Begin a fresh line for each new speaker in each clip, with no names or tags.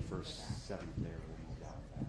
first seventh there, we'll move down back.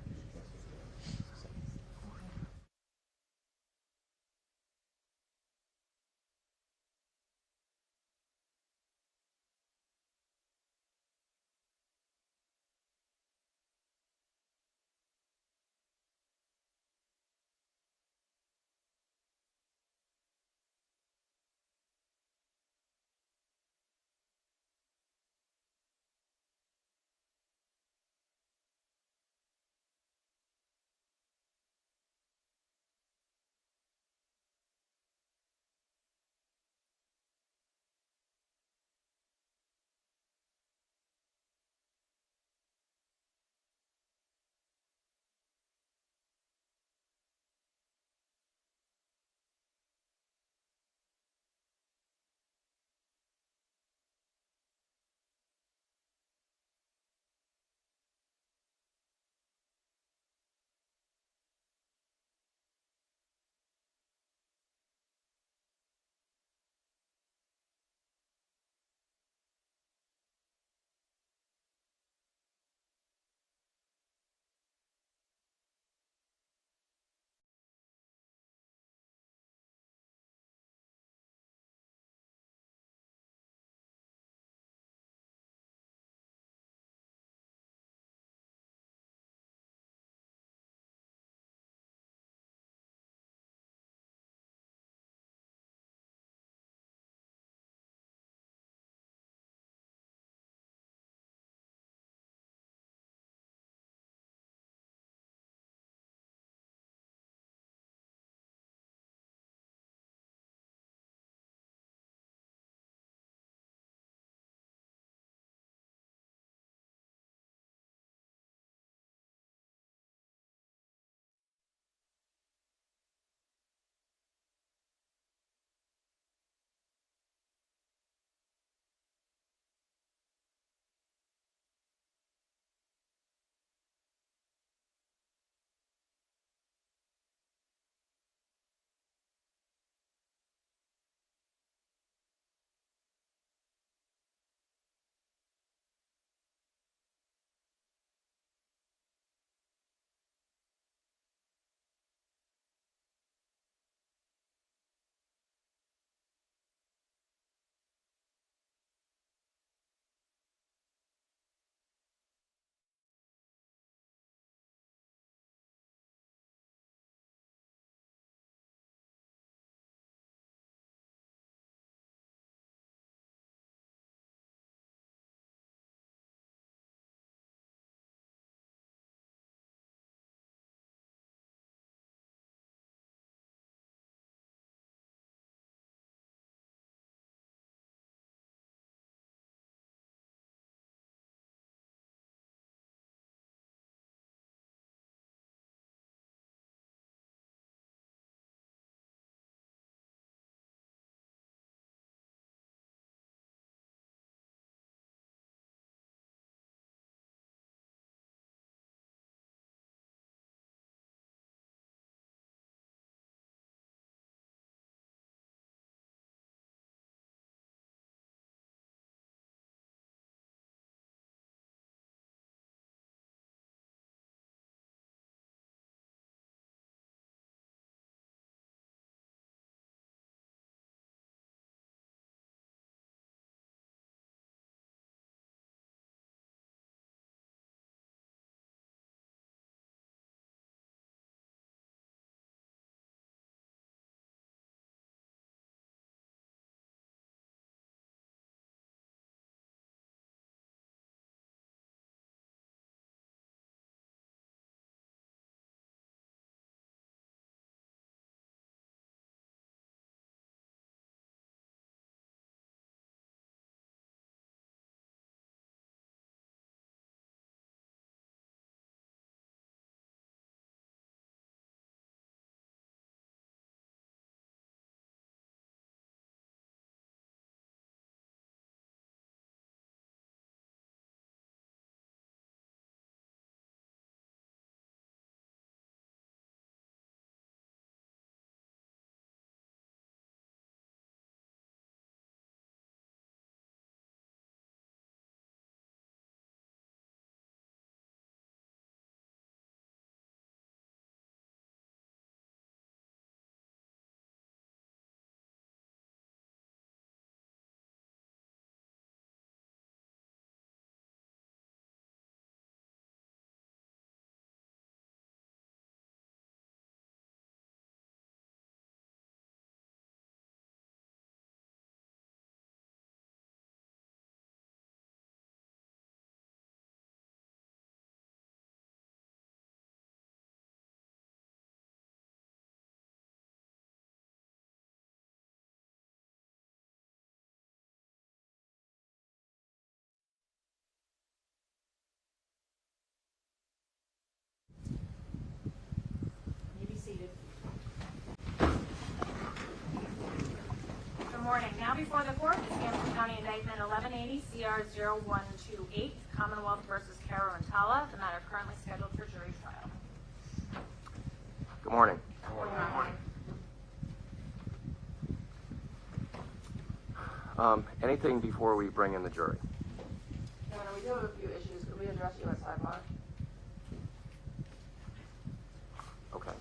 before the court is Hampton County Indictment 1180 CR 0128, Commonwealth versus Cara Rintala. The matter currently scheduled for jury trial.
Good morning. Anything before we bring in the jury?
Your Honor, we do have a few issues. Could we address you at sidebar?
Okay.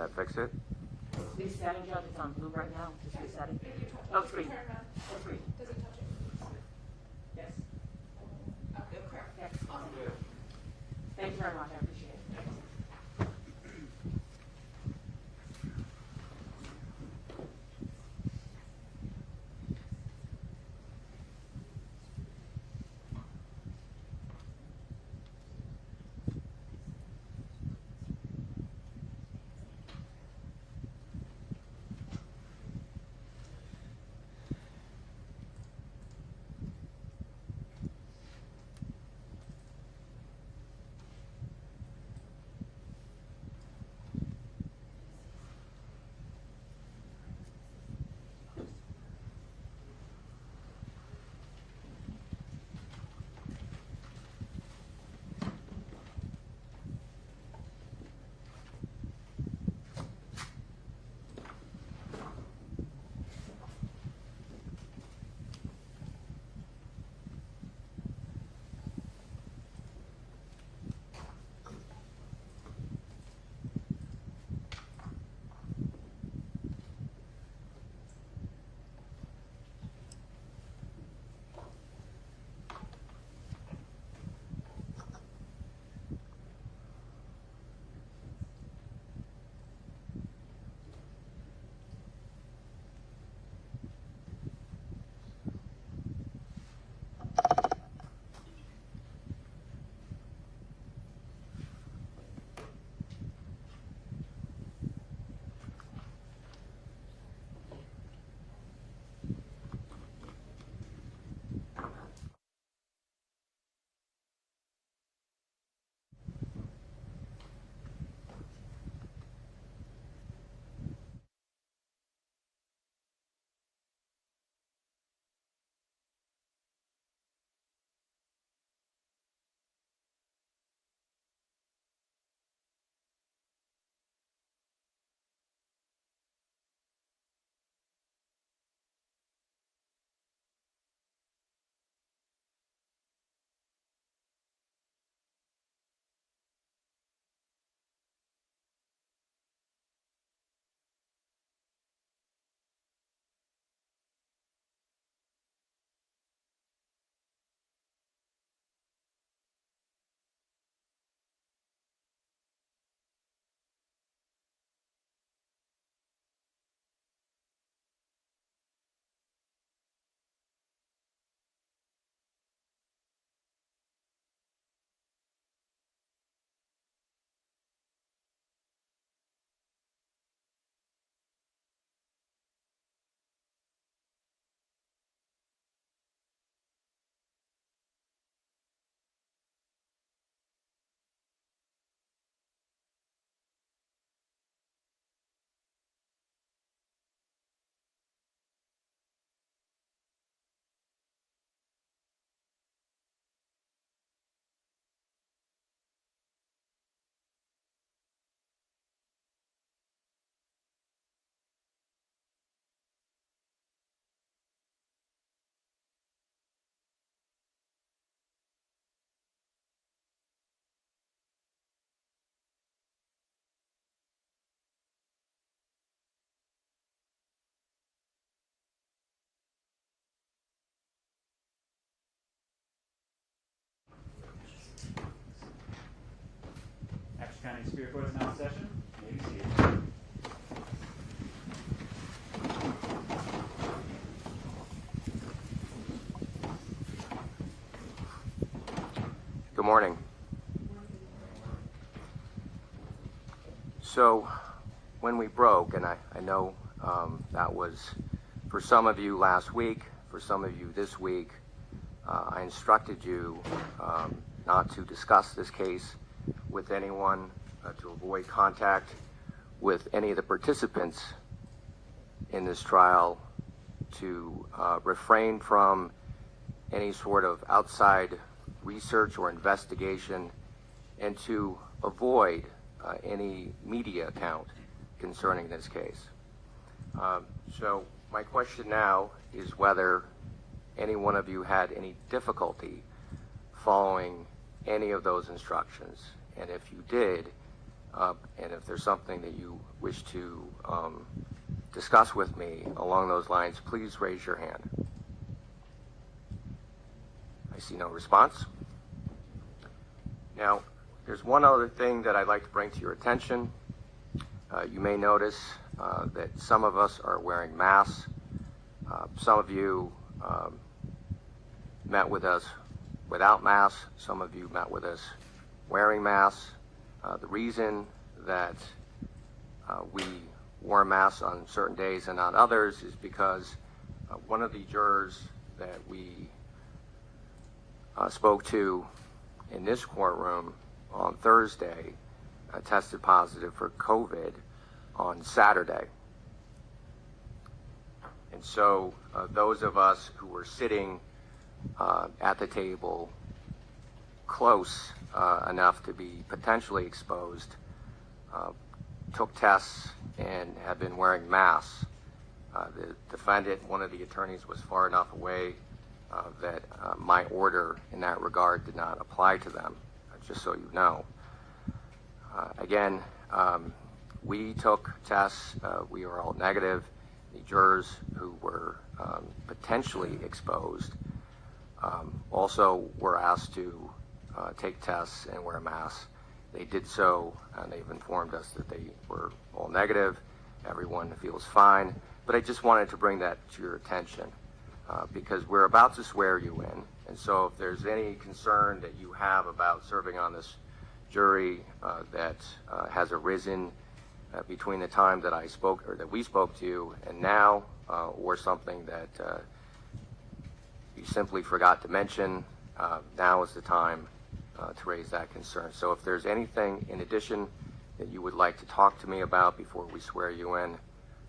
that fix it?
It's resetting, Judge, it's on blue right now, it's resetting. Oh, it's green. It's green.
Does it touch it?
Yes.
Okay, perfect.
Yes.
Awesome.
Thank you very much, I appreciate it.
Action County Superior Court is now in session. May be seated.
Good morning. So, when we broke, and I know that was for some of you last week, for some of you this week, I instructed you not to discuss this case with anyone, to avoid contact with any of the participants in this trial, to refrain from any sort of outside research or investigation, and to avoid any media account concerning this case. So my question now is whether any one of you had any difficulty following any of those instructions, and if you did, And if there's something that you wish to discuss with me along those lines, please raise your hand. I see no response. Now, there's one other thing that I'd like to bring to your attention. You may notice that some of us are wearing masks. Some of you met with us without masks. Some of you met with us wearing masks. The reason that we wore masks on certain days and not others is because one of the jurors that we spoke to in this courtroom on Thursday tested positive for COVID on Saturday. And so those of us who were sitting at the table close enough to be potentially exposed took tests and have been wearing masks. The defendant, one of the attorneys, was far enough away that my order in that regard did not apply to them, just so you know. Again, we took tests. We were all negative. The jurors who were potentially exposed also were asked to take tests and wear masks. They did so, and they've informed us that they were all negative. Everyone feels fine. But I just wanted to bring that to your attention because we're about to swear you in. And so if there's any concern that you have about serving on this jury that has arisen between the time that I spoke or that we spoke to you and now, or something that you simply forgot to mention, now is the time to raise that concern. So if there's anything in addition that you would like to talk to me about before we swear you in,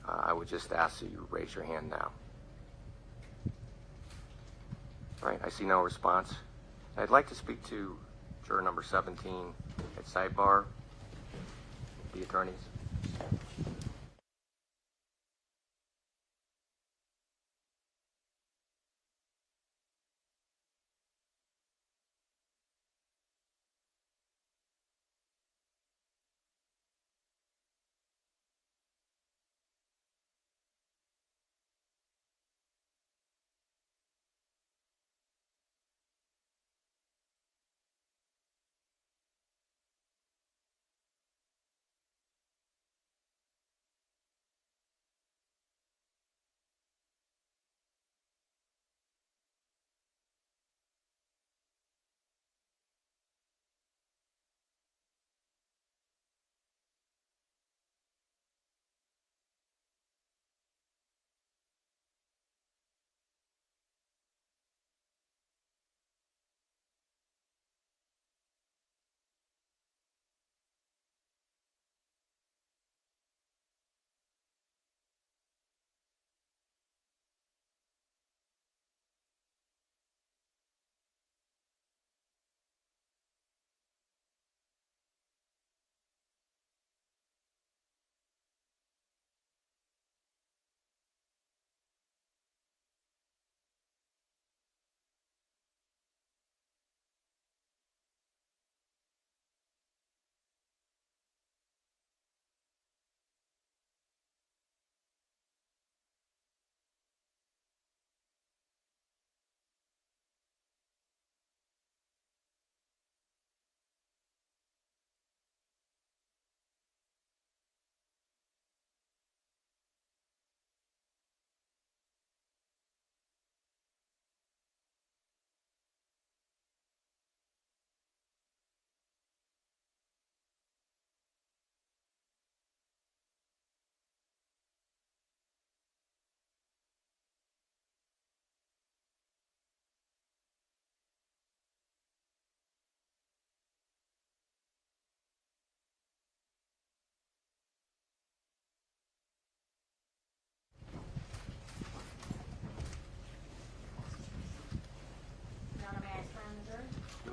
I would just ask that you raise your hand now. All right, I see no response. I'd like to speak to juror number 17 at sidebar, the attorneys.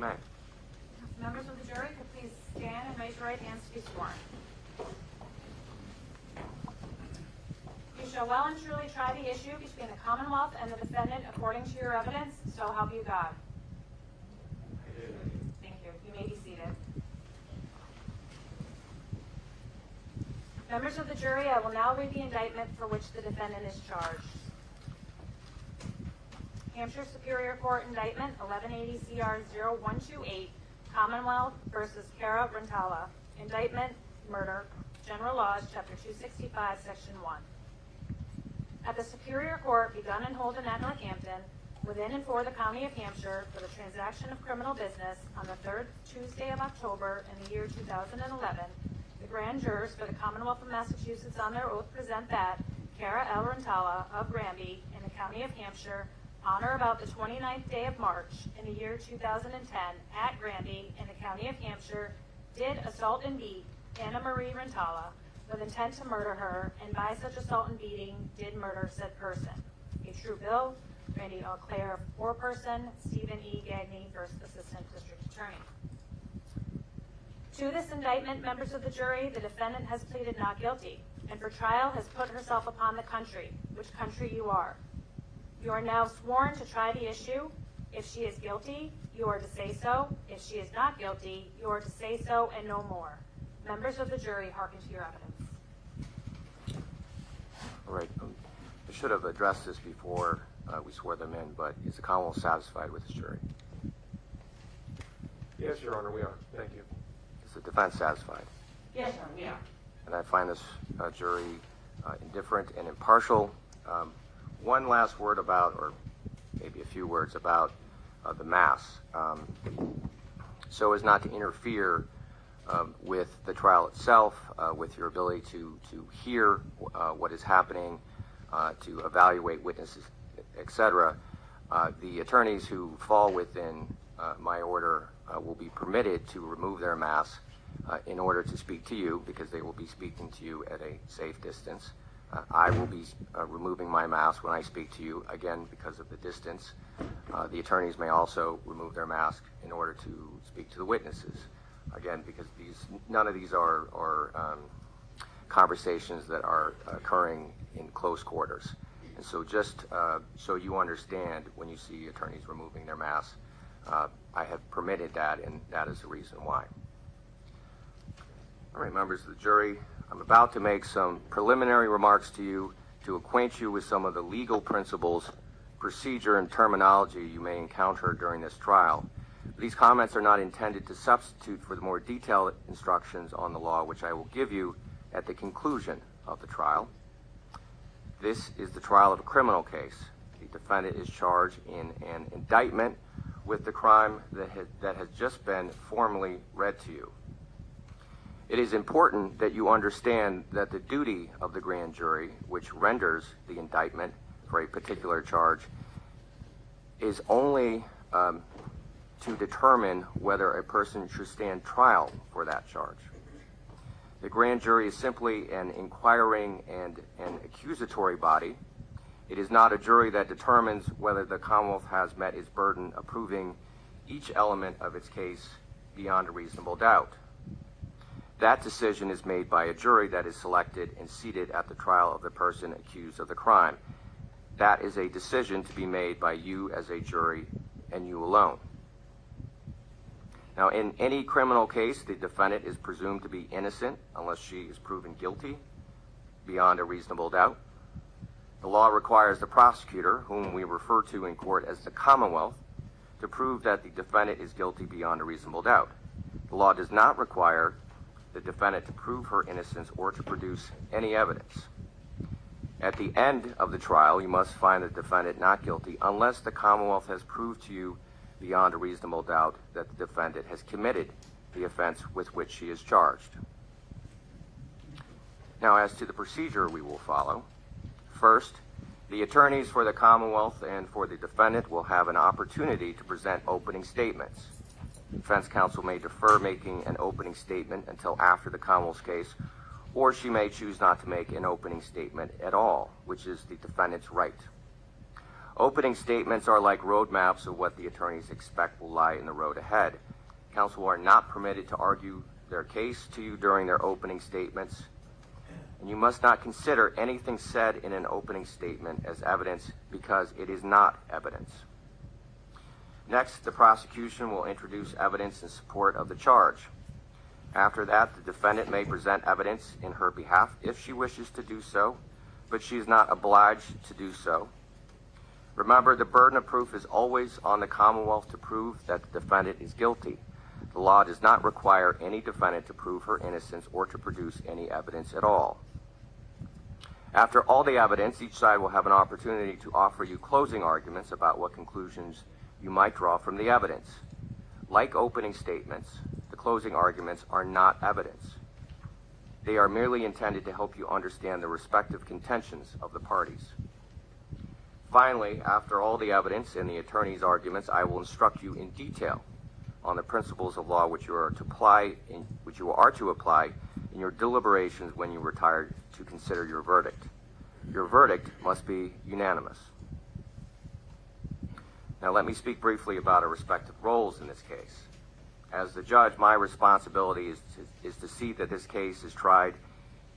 May.
Members of the jury, could please stand and raise your right hands to be sworn. You shall well and truly try the issue between the Commonwealth and the defendant according to your evidence, so help you God. Thank you. You may be seated. Members of the jury, I will now read the indictment for which the defendant is charged. Hampshire Superior Court Indictment 1180 CR 0128, Commonwealth versus Cara Rintala. Indictment, murder, General Laws, Chapter 265, Section 1. At the Superior Court, begun and hold in Northampton, within and for the County of Hampshire, for the transaction of criminal business on the third Tuesday of October in the year 2011, the grand jurors for the Commonwealth of Massachusetts on their oath present that Cara L. Rintala of Granby in the County of Hampshire, on or about the 29th day of March in the year 2010 at Granby in the County of Hampshire, did assault and beat Annamarie Cochrane-Rintala with intent to murder her, and by such assault and beating did murder said person. A true bill, Randy L. Clare, foreperson, Stephen E. Gagney, First Assistant District Attorney. To this indictment, members of the jury, the defendant has pleaded not guilty, and for trial has put herself upon the country, which country you are. You are now sworn to try the issue. If she is guilty, you are to say so. If she is not guilty, you are to say so and no more. Members of the jury, hearken to your evidence.
All right. I should have addressed this before we swore them in, but is the Commonwealth satisfied with this jury?
Yes, Your Honor, we are. Thank you.
Is the defense satisfied?
Yes, Your Honor, we are.
And I find this jury indifferent and impartial. One last word about, or maybe a few words about the mass, so as not to interfere with the trial itself, with your ability to hear what is happening, to evaluate witnesses, etc. The attorneys who fall within my order will be permitted to remove their masks in order to speak to you, because they will be speaking to you at a safe distance. I will be removing my mask when I speak to you, again, because of the distance. The attorneys may also remove their mask in order to speak to the witnesses, again, because none of these are conversations that are occurring in close quarters. And so just so you understand, when you see attorneys removing their masks, I have permitted that, and that is the reason why. All right, members of the jury, I'm about to make some preliminary remarks to you to acquaint you with some of the legal principles, procedure, and terminology you may encounter during this trial. These comments are not intended to substitute for the more detailed instructions on the law, which I will give you at the conclusion of the trial. This is the trial of a criminal case. The defendant is charged in an indictment with the crime that has just been formally read to you. It is important that you understand that the duty of the grand jury, which renders the indictment for a particular charge, is only to determine whether a person should stand trial for that charge. The grand jury is simply an inquiring and an accusatory body. It is not a jury that determines whether the Commonwealth has met its burden of proving each element of its case beyond a reasonable doubt. That decision is made by a jury that is selected and seated at the trial of the person accused of the crime. That is a decision to be made by you as a jury and you alone. Now, in any criminal case, the defendant is presumed to be innocent unless she is proven guilty beyond a reasonable doubt. The law requires the prosecutor, whom we refer to in court as the Commonwealth, to prove that the defendant is guilty beyond a reasonable doubt. The law does not require the defendant to prove her innocence or to produce any evidence. At the end of the trial, you must find the defendant not guilty unless the Commonwealth has proved to you beyond a reasonable doubt that the defendant has committed the offense with which she is charged. Now, as to the procedure we will follow, first, the attorneys for the Commonwealth and for the defendant will have an opportunity to present opening statements. Defense counsel may defer making an opening statement until after the Commonwealth's case, or she may choose not to make an opening statement at all, which is the defendant's right. Opening statements are like roadmaps of what the attorneys expect will lie in the road ahead. Counsel are not permitted to argue their case to you during their opening statements, and you must not consider anything said in an opening statement as evidence because it is not evidence. Next, the prosecution will introduce evidence in support of the charge. After that, the defendant may present evidence in her behalf if she wishes to do so, but she is not obliged to do so. Remember, the burden of proof is always on the Commonwealth to prove that the defendant is guilty. The law does not require any defendant to prove her innocence or to produce any evidence at all. After all the evidence, each side will have an opportunity to offer you closing arguments about what conclusions you might draw from the evidence. Like opening statements, the closing arguments are not evidence. They are merely intended to help you understand the respective contentions of the parties. Finally, after all the evidence and the attorney's arguments, I will instruct you in detail on the principles of law which you are to apply in your deliberations when you retire to consider your verdict. Your verdict must be unanimous. Now let me speak briefly about our respective roles in this case. As the judge, my responsibility is to see that this case is tried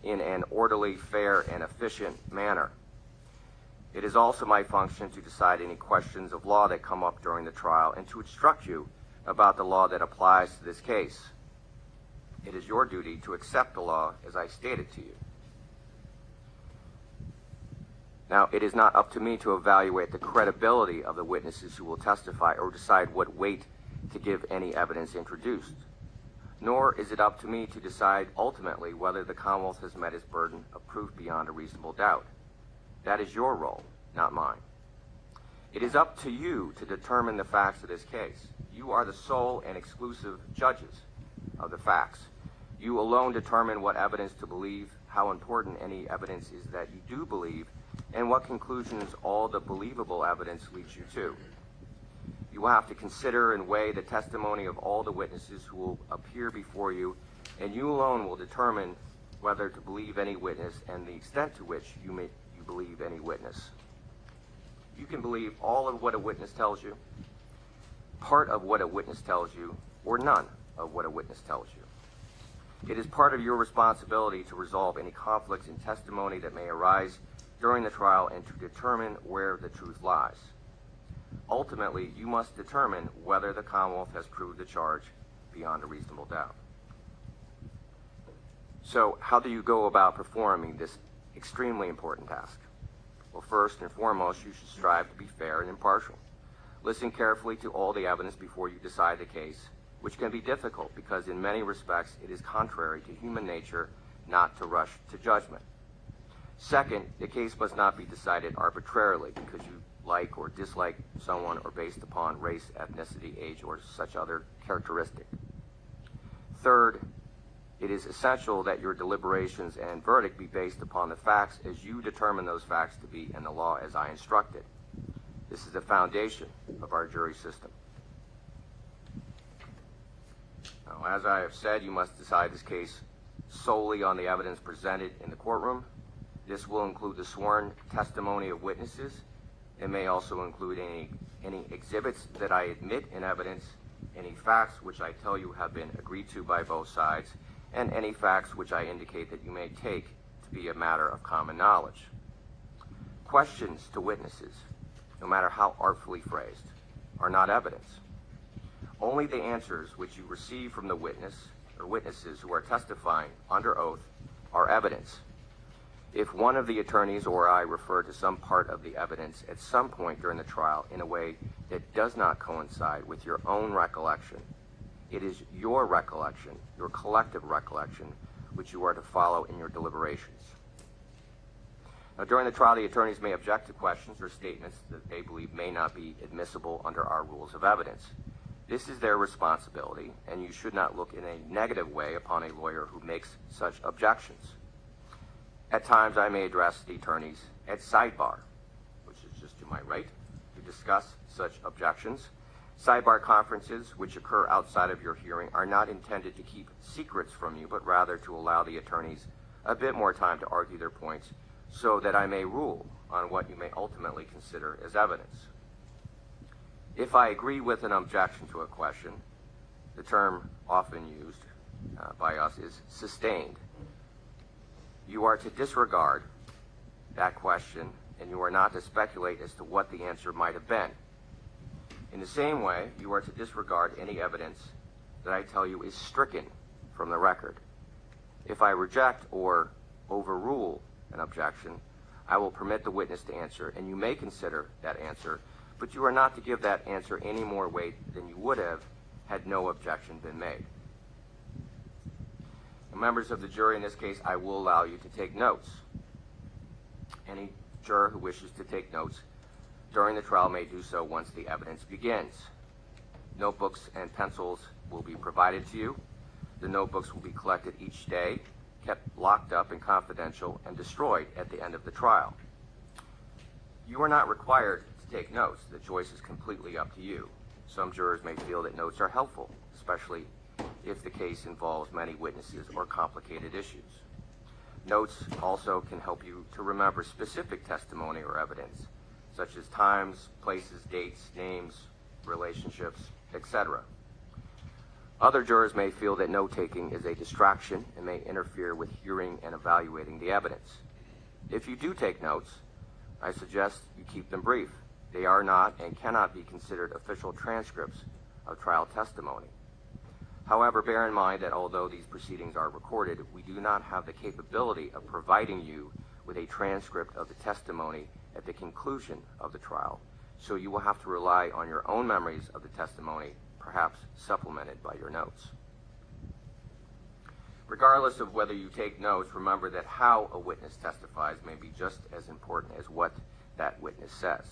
in an orderly, fair, and efficient manner. It is also my function to decide any questions of law that come up during the trial and to instruct you about the law that applies to this case. It is your duty to accept the law as I stated to you. Now, it is not up to me to evaluate the credibility of the witnesses who will testify or decide what weight to give any evidence introduced. Nor is it up to me to decide ultimately whether the Commonwealth has met its burden of proof beyond a reasonable doubt. That is your role, not mine. It is up to you to determine the facts of this case. You are the sole and exclusive judges of the facts. You alone determine what evidence to believe, how important any evidence is that you do believe, and what conclusions all the believable evidence leads you to. You will have to consider and weigh the testimony of all the witnesses who will appear before you, and you alone will determine whether to believe any witness and the extent to which you believe any witness. You can believe all of what a witness tells you, part of what a witness tells you, or none of what a witness tells you. It is part of your responsibility to resolve any conflicts in testimony that may arise during the trial and to determine where the truth lies. Ultimately, you must determine whether the Commonwealth has proved the charge beyond a reasonable doubt. So, how do you go about performing this extremely important task? Well, first and foremost, you should strive to be fair and impartial. Listen carefully to all the evidence before you decide the case, which can be difficult because in many respects it is contrary to human nature not to rush to judgment. Second, the case must not be decided arbitrarily because you like or dislike someone or based upon race, ethnicity, age, or such other characteristic. Third, it is essential that your deliberations and verdict be based upon the facts as you determine those facts to be and the law as I instructed. This is the foundation of our jury system. Now, as I have said, you must decide this case solely on the evidence presented in the courtroom. This will include the sworn testimony of witnesses. It may also include any exhibits that I admit in evidence, any facts which I tell you have been agreed to by both sides, and any facts which I indicate that you may take to be a matter of common knowledge. Questions to witnesses, no matter how artfully phrased, are not evidence. Only the answers which you receive from the witness or witnesses who are testifying under oath are evidence. If one of the attorneys or I refer to some part of the evidence at some point during the trial in a way that does not coincide with your own recollection, it is your recollection, your collective recollection, which you are to follow in your deliberations. Now, during the trial, the attorneys may object to questions or statements that they believe may not be admissible under our rules of evidence. This is their responsibility, and you should not look in a negative way upon a lawyer who makes such objections. At times, I may address the attorneys at sidebar, which is just to my right, to discuss such objections. Sidebar conferences, which occur outside of your hearing, are not intended to keep secrets from you, but rather to allow the attorneys a bit more time to argue their points so that I may rule on what you may ultimately consider as evidence. If I agree with an objection to a question, the term often used by us is sustained. You are to disregard that question, and you are not to speculate as to what the answer might have been. In the same way, you are to disregard any evidence that I tell you is stricken from the record. If I reject or overrule an objection, I will permit the witness to answer, and you may consider that answer, but you are not to give that answer any more weight than you would have had no objection been made. And members of the jury, in this case, I will allow you to take notes. Any juror who wishes to take notes during the trial may do so once the evidence begins. Notebooks and pencils will be provided to you. The notebooks will be collected each day, kept locked up and confidential, and destroyed at the end of the trial. You are not required to take notes. The choice is completely up to you. Some jurors may feel that notes are helpful, especially if the case involves many witnesses or complicated issues. Notes also can help you to remember specific testimony or evidence, such as times, places, dates, names, relationships, etc. Other jurors may feel that note-taking is a distraction and may interfere with hearing and evaluating the evidence. If you do take notes, I suggest you keep them brief. They are not and cannot be considered official transcripts of trial testimony. However, bear in mind that although these proceedings are recorded, we do not have the capability of providing you with a transcript of the testimony at the conclusion of the trial, so you will have to rely on your own memories of the testimony, perhaps supplemented by your notes. Regardless of whether you take notes, remember that how a witness testifies may be just as important as what that witness says.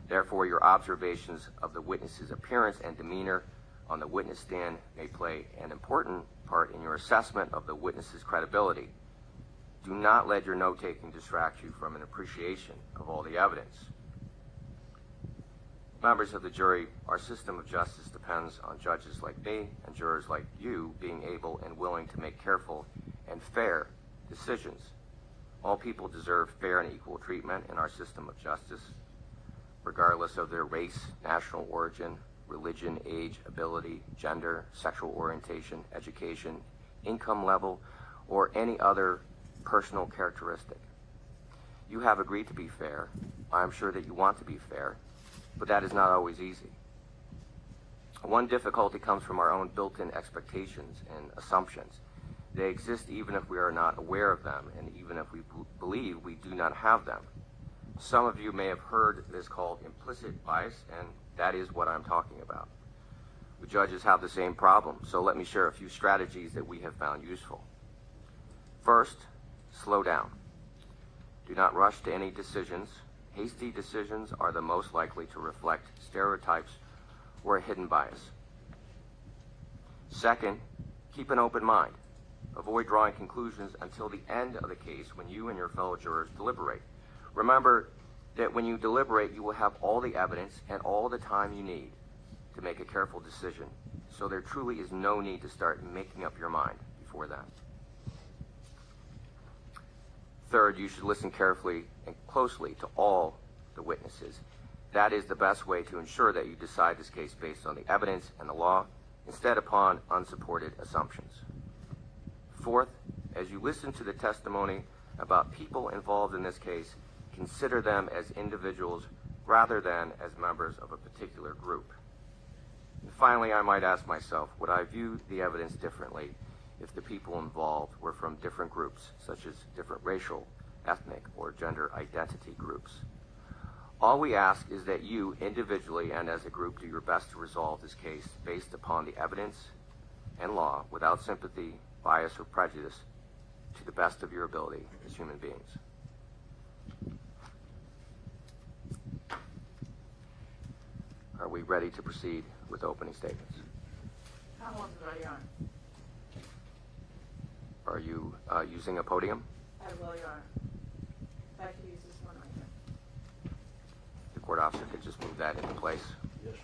Therefore, your observations of the witness's appearance and demeanor on the witness stand may play an important part in your assessment of the witness's credibility. Do not let your note-taking distract you from an appreciation of all the evidence. Members of the jury, our system of justice depends on judges like me and jurors like you being able and willing to make careful and fair decisions. All people deserve fair and equal treatment in our system of justice, regardless of their race, national origin, religion, age, ability, gender, sexual orientation, education, income level, or any other personal characteristic. You have agreed to be fair. I am sure that you want to be fair, but that is not always easy. One difficulty comes from our own built-in expectations and assumptions. They exist even if we are not aware of them, and even if we believe we do not have them. Some of you may have heard this called implicit bias, and that is what I'm talking about. We judges have the same problem, so let me share a few strategies that we have found useful. First, slow down. Do not rush to any decisions. Hasty decisions are the most likely to reflect stereotypes or a hidden bias. Second, keep an open mind. Avoid drawing conclusions until the end of the case when you and your fellow jurors deliberate. Remember that when you deliberate, you will have all the evidence and all the time you need to make a careful decision. So there truly is no need to start making up your mind before that. Third, you should listen carefully and closely to all the witnesses. That is the best way to ensure that you decide this case based on the evidence and the law, instead upon unsupported assumptions. Fourth, as you listen to the testimony about people involved in this case, consider them as individuals rather than as members of a particular group. And finally, I might ask myself, would I view the evidence differently if the people involved were from different groups, such as different racial, ethnic, or gender identity groups? All we ask is that you, individually and as a group, do your best to resolve this case based upon the evidence and law, without sympathy, bias, or prejudice, to the best of your ability as human beings. Are we ready to proceed with opening statements?
Commonwealth is already on.
Are you using a podium?
I will, Your Honor. If I could use this one right here.
The court officer could just move that into place.
Yes,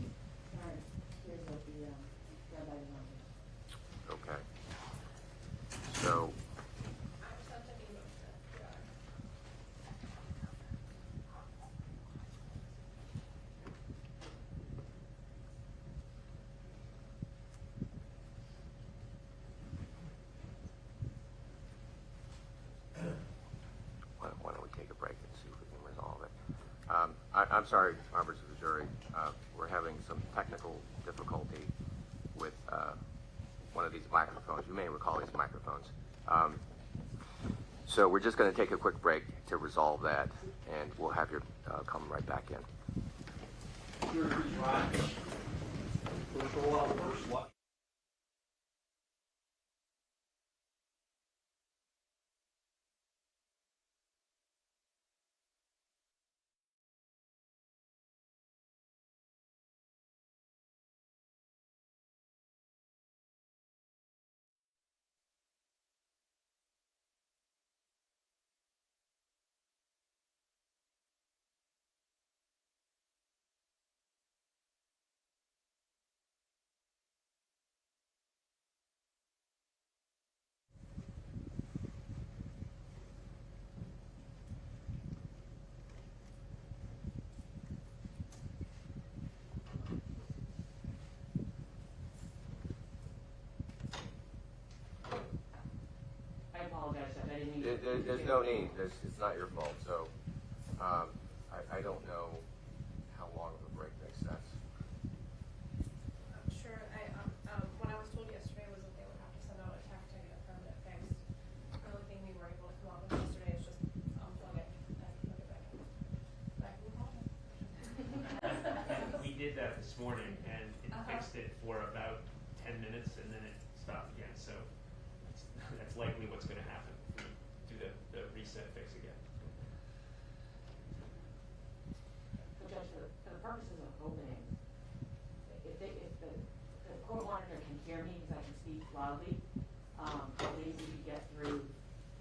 All right. Here's what the item on.
Okay. So, why don't we take a break and see if we can I'm sorry, members of the jury. We're having some technical difficulty with one of these microphones. You may recall these microphones. So we're just going to take a quick break to resolve that, and we'll have you come right back in.
Jury, please rise. First roll out first. What?
I apologize, Judge, I didn't mean to.
There's no need. It's not your fault. So I don't know how long of a break makes sense.
I'm sure, what I was told yesterday was that they would have to send out a tech to get a permanent fix. The only thing we were able to come up with yesterday is just unplug it and plug it back in. Back in the closet.
We did that this morning, and it fixed it for about 10 minutes, and then it stopped again. So that's likely what's going to happen if we do the reset fix again.
So Judge, for the purposes of opening, if the court monitor can hear me because I can speak loudly, please if you get through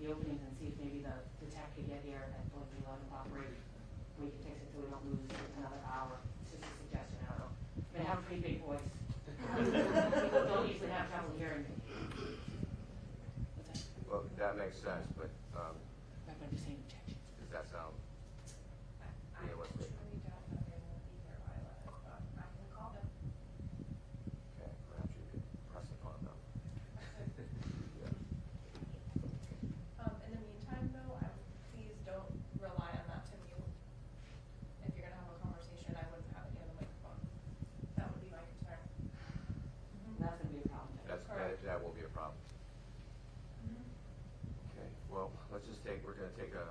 the openings and see if maybe the tech can get here at 11 o'clock break. We can fix it so we don't lose another hour. It's just a suggestion, I don't know. I mean, I have a pretty big voice. People don't usually have trouble hearing me. What's that?
Well, that makes sense, but
I'm just saying objection.
does that sound
I
realistic?
truly doubt that they won't be here by 11, but I can call them.
Okay, perhaps you could press upon them. Yeah.
In the meantime, though, please don't rely on that to mute. If you're gonna have a conversation, I wouldn't have it near the microphone. That would be my concern.
That's going to be a problem. Judge.
That will be a problem. Okay, well, we're going to take a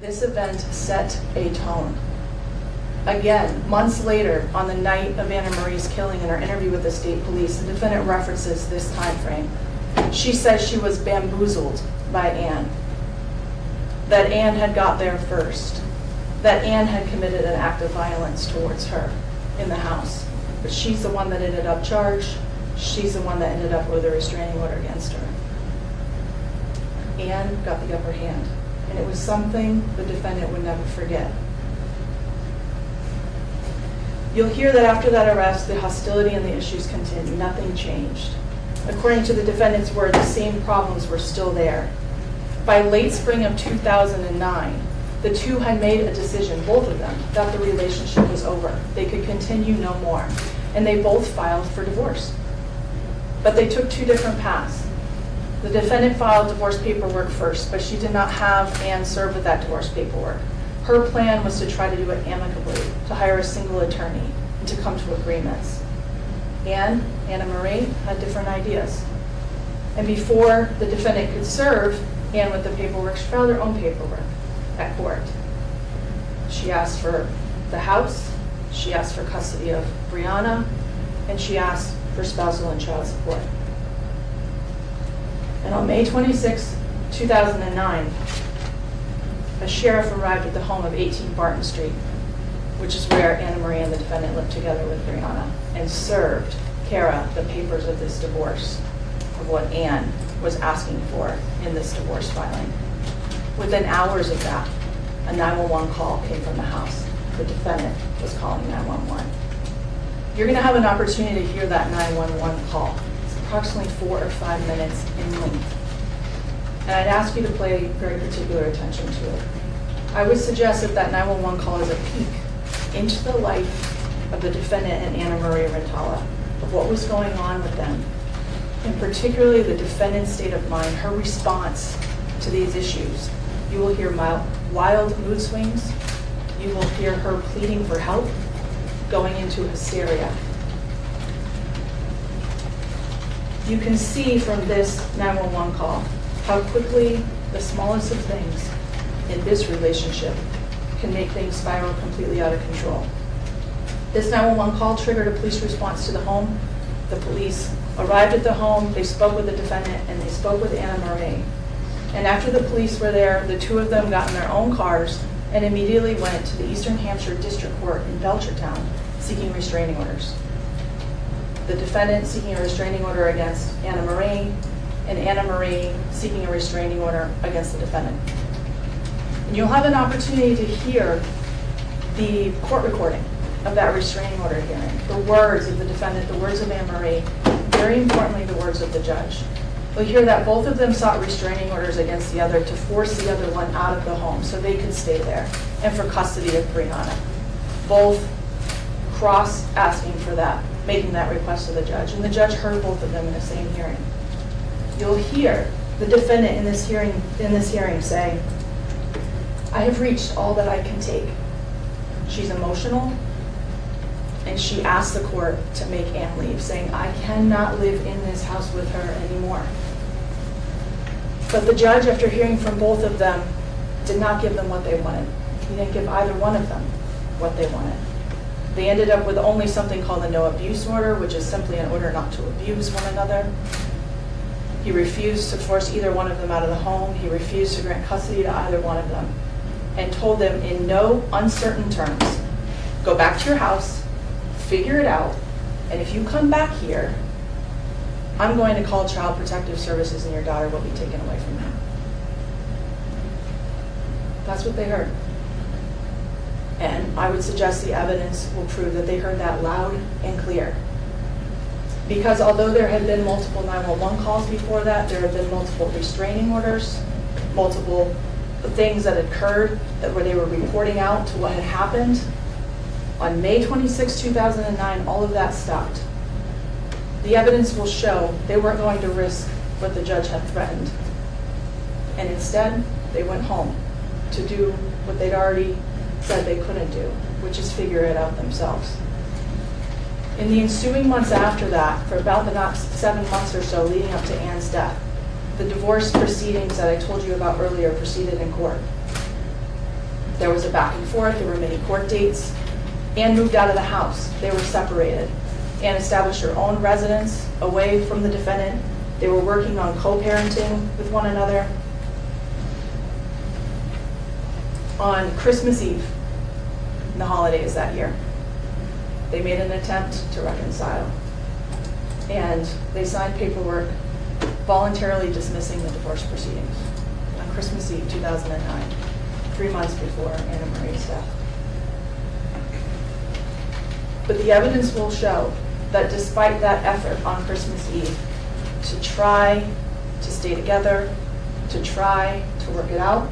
This event set a tone. Again, months later, on the night of Annamarie's killing, in her interview with the state police, the defendant references this time frame. She says she was bamboozled by Ann, that Ann had got there first, that Ann had committed an act of violence towards her in the house. But she's the one that ended up charged. She's the one that ended up with a restraining order against her. Ann got the upper hand, and it was something the defendant would never forget. You'll hear that after that arrest, the hostility and the issues continued. Nothing changed. According to the defendant's word, the same problems were still there. By late spring of 2009, the two had made a decision, both of them, that the relationship was over. They could continue no more. And they both filed for divorce. But they took two different paths. The defendant filed divorce paperwork first, but she did not have Ann serve with that divorce paperwork. Her plan was to try to do it amicably, to hire a single attorney, and to come to agreements. Annamarie, had different ideas. And before the defendant could serve Ann with the paperwork, she filed her own paperwork at court. She asked for the house, she asked for custody of Brianna, and she asked for spousal and child support. And on May 26, 2009, a sheriff arrived at the home of 18 Barton Street, which is where Annamarie and the defendant lived together with Brianna, and served Cara the papers of this divorce, of what Ann was asking for in this divorce filing. Within hours of that, a 911 call came from the house. The defendant was calling 911. You're going to have an opportunity to hear that 911 call. It's approximately 4 or 5 minutes in length. And I'd ask you to pay very particular attention to it. I would suggest that that 911 call is a peek into the life of the defendant and Annamarie Rintala, of what was going on with them, and particularly the defendant's state of mind, her response to these issues. You will hear wild mood swings. You will hear her pleading for help, going into hysteria. You can see from this 911 call how quickly the smallest of things in this relationship can make things spiral completely out of control. This 911 call triggered a police response to the home. The police arrived at the home, they spoke with the defendant, and they spoke with Annamarie. And after the police were there, the two of them got in their own cars and immediately went to the Eastern Hampshire District Court in Belchertown seeking restraining orders. The defendant seeking a restraining order against Annamarie, and Annamarie seeking a restraining order against the defendant. And you'll have an opportunity to hear the court recording of that restraining order hearing, the words of the defendant, the words of Annamarie, very importantly, the words of the judge. You'll hear that both of them sought restraining orders against the other to force the other one out of the home so they could stay there, and for custody of Brianna. Both cross asking for that, making that request to the judge, and the judge heard both of them in the same hearing. You'll hear the defendant in this hearing say, "I have reached all that I can take." She's emotional, and she asked the court to make Ann leave, saying, "I cannot live in this house with her anymore." But the judge, after hearing from both of them, did not give them what they wanted. He didn't give either one of them what they wanted. They ended up with only something called a no abuse order, which is simply an order not to abuse one another. He refused to force either one of them out of the home. He refused to grant custody to either one of them, and told them in no uncertain terms, go back to your house, figure it out, and if you come back here, I'm going to call Child Protective Services and your daughter will be taken away from you. That's what they heard. And I would suggest the evidence will prove that they heard that loud and clear. Because although there had been multiple 911 calls before that, there had been multiple restraining orders, multiple things that occurred where they were reporting out to what had happened. On May 26, 2009, all of that stopped. The evidence will show they weren't going to risk what the judge had threatened. And instead, they went home to do what they'd already said they couldn't do, which is figure it out themselves. In the ensuing months after that, for about the next 7 months or so leading up to Ann's death, the divorce proceedings that I told you about earlier proceeded in court. There was a back and forth, there were many court dates. Ann moved out of the house, they were separated. Ann established her own residence away from the defendant. They were working on co-parenting with one another. On Christmas Eve, the holidays that year, they made an attempt to reconcile. And they signed paperwork voluntarily dismissing the divorce proceedings on Christmas Eve 2009, 3 months before Annamarie's death. But the evidence will show that despite that effort on Christmas Eve to try to stay together, to try to work it out,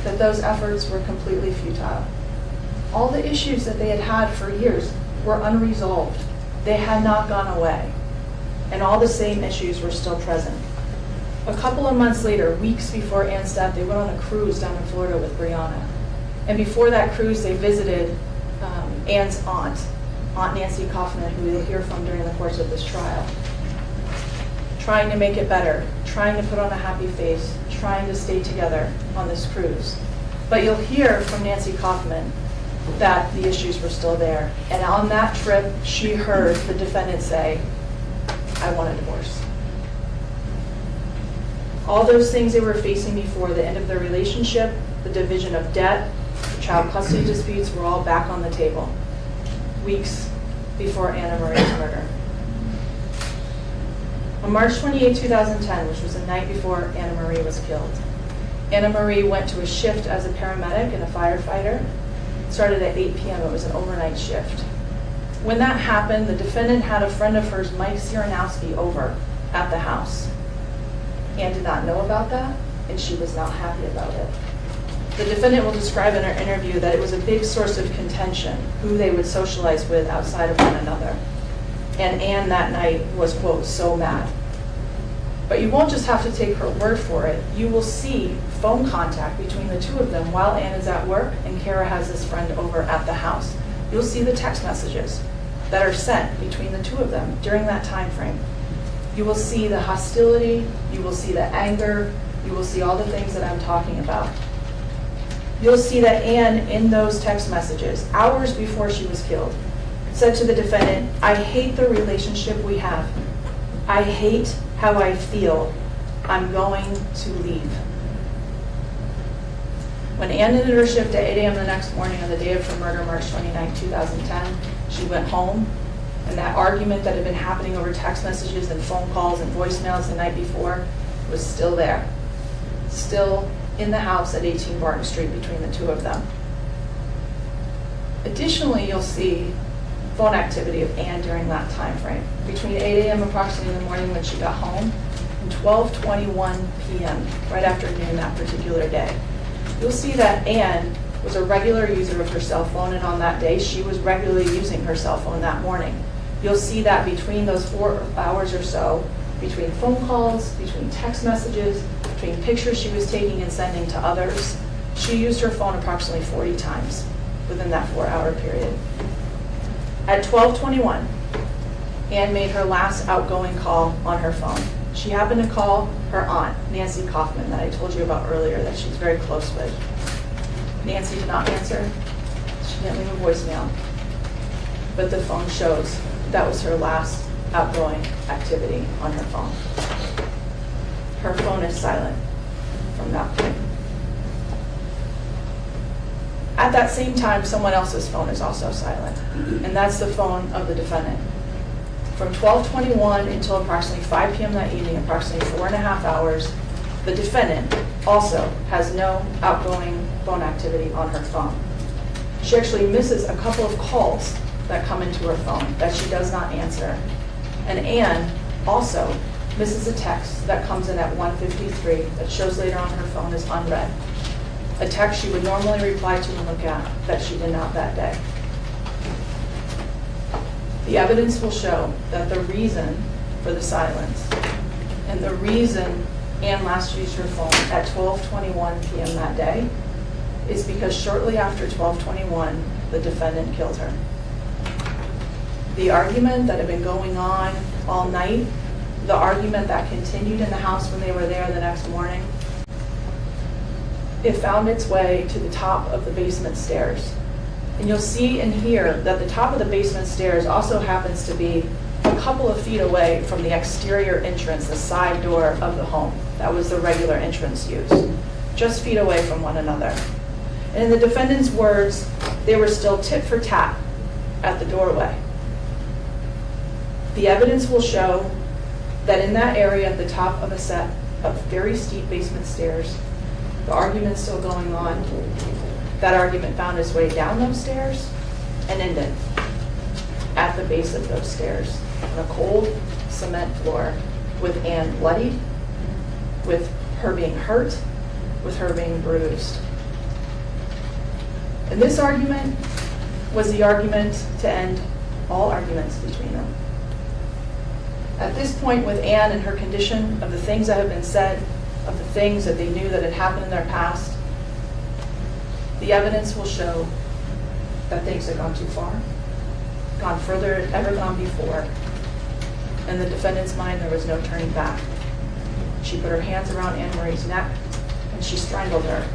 that those efforts were completely futile. All the issues that they had had for years were unresolved. They had not gone away. And all the same issues were still present. A couple of months later, weeks before Ann's death, they went on a cruise down in Florida with Brianna. And before that cruise, they visited Ann's aunt, Aunt Nancy Kaufman, who you'll hear from during the course of this trial. Trying to make it better, trying to put on a happy face, trying to stay together on this cruise. But you'll hear from Nancy Kaufman that the issues were still there. And on that trip, she heard the defendant say, "I want a divorce." All those things they were facing before the end of their relationship, the division of debt, the child custody disputes, were all back on the table, weeks before Annamarie's murder. On March 28, 2010, which was the night before Annamarie was killed, Annamarie went to a shift as a paramedic and a firefighter. It started at 8 p.m. It was an overnight shift. When that happened, the defendant had a friend of hers, Mike Cieranowski, over at the house. Ann did not know about that, and she was not happy about it. The defendant will describe in her interview that it was a big source of contention, who they would socialize with outside of one another. And Ann that night was, quote, so mad. But you won't just have to take her word for it. You will see phone contact between the two of them while Ann is at work and Cara has this friend over at the house. You'll see the text messages that are sent between the two of them during that time frame. You will see the hostility, you will see the anger, you will see all the things that I'm talking about. You'll see that Ann, in those text messages, hours before she was killed, said to the defendant, "I hate the relationship we have. I hate how I feel. I'm going to leave." When Ann ended her shift at 8 a.m. the next morning on the day of her murder, March 29, 2010, she went home, and that argument that had been happening over text messages and phone calls and voicemails the night before was still there, still in the house at 18 Barton Street between the two of them. Additionally, you'll see phone activity of Ann during that time frame, between 8 a.m. approximately in the morning when she got home and 12:21 p.m., right after noon that particular day. You'll see that Ann was a regular user of her cell phone, and on that day, she was regularly using her cell phone that morning. You'll see that between those 4 hours or so, between phone calls, between text messages, between pictures she was taking and sending to others, she used her phone approximately 40 times within that 4-hour period. At 12:21, Ann made her last outgoing call on her phone. She happened to call her aunt, Nancy Kaufman, that I told you about earlier, that she's very close with. Nancy did not answer. She didn't leave a voicemail. But the phone shows that was her last outgoing activity on her phone. Her phone is silent from that point. At that same time, someone else's phone is also silent, and that's the phone of the defendant. From 12:21 until approximately 5 p.m. that evening, approximately 4.5 hours, the defendant also has no outgoing phone activity on her phone. She actually misses a couple of calls that come into her phone that she does not answer. And Ann also misses a text that comes in at 1:53 that shows later on her phone as unread. A text she would normally reply to and look at that she did not that day. The evidence will show that the reason for the silence and the reason Ann last used her phone at 12:21 p.m. that day is because shortly after 12:21, the defendant killed her. The argument that had been going on all night, the argument that continued in the house when they were there the next morning, it found its way to the top of the basement stairs. And you'll see and hear that the top of the basement stairs also happens to be a couple of feet away from the exterior entrance, the side door of the home. That was the regular entrance used, just feet away from one another. And in the defendant's words, they were still tit for tat at the doorway. The evidence will show that in that area at the top of a set of very steep basement stairs, the argument's still going on. That argument found its way down those stairs and ended at the base of those stairs on a cold cement floor with Ann bloodied, with her being hurt, with her being bruised. And this argument was the argument to end all arguments between them. At this point with Ann and her condition, of the things that have been said, of the things that they knew that had happened in their past, the evidence will show that things had gone too far, gone further than ever gone before. In the defendant's mind, there was no turning back. She put her hands around Annamarie's neck and she strangled her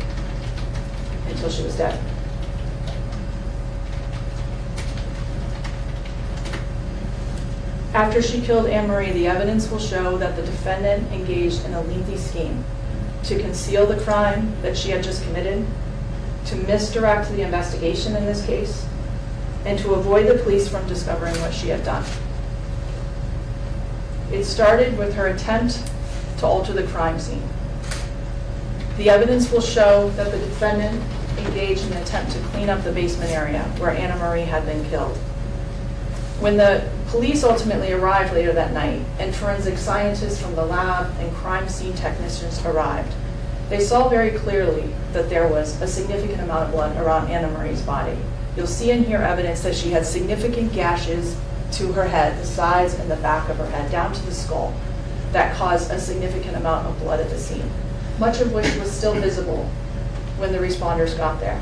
until she was dead. After she killed Annamarie, the evidence will show that the defendant engaged in a lengthy scheme to conceal the crime that she had just committed, to misdirect the investigation in this case, and to avoid the police from discovering what she had done. It started with her attempt to alter the crime scene. The evidence will show that the defendant engaged in an attempt to clean up the basement area where Annamarie had been killed. When the police ultimately arrived later that night, and forensic scientists from the lab and crime scene technicians arrived, they saw very clearly that there was a significant amount of blood around Annamarie's body. You'll see and hear evidence that she had significant gashes to her head, the sides and the back of her head, down to the skull, that caused a significant amount of blood at the scene, much of which was still visible when the responders got there.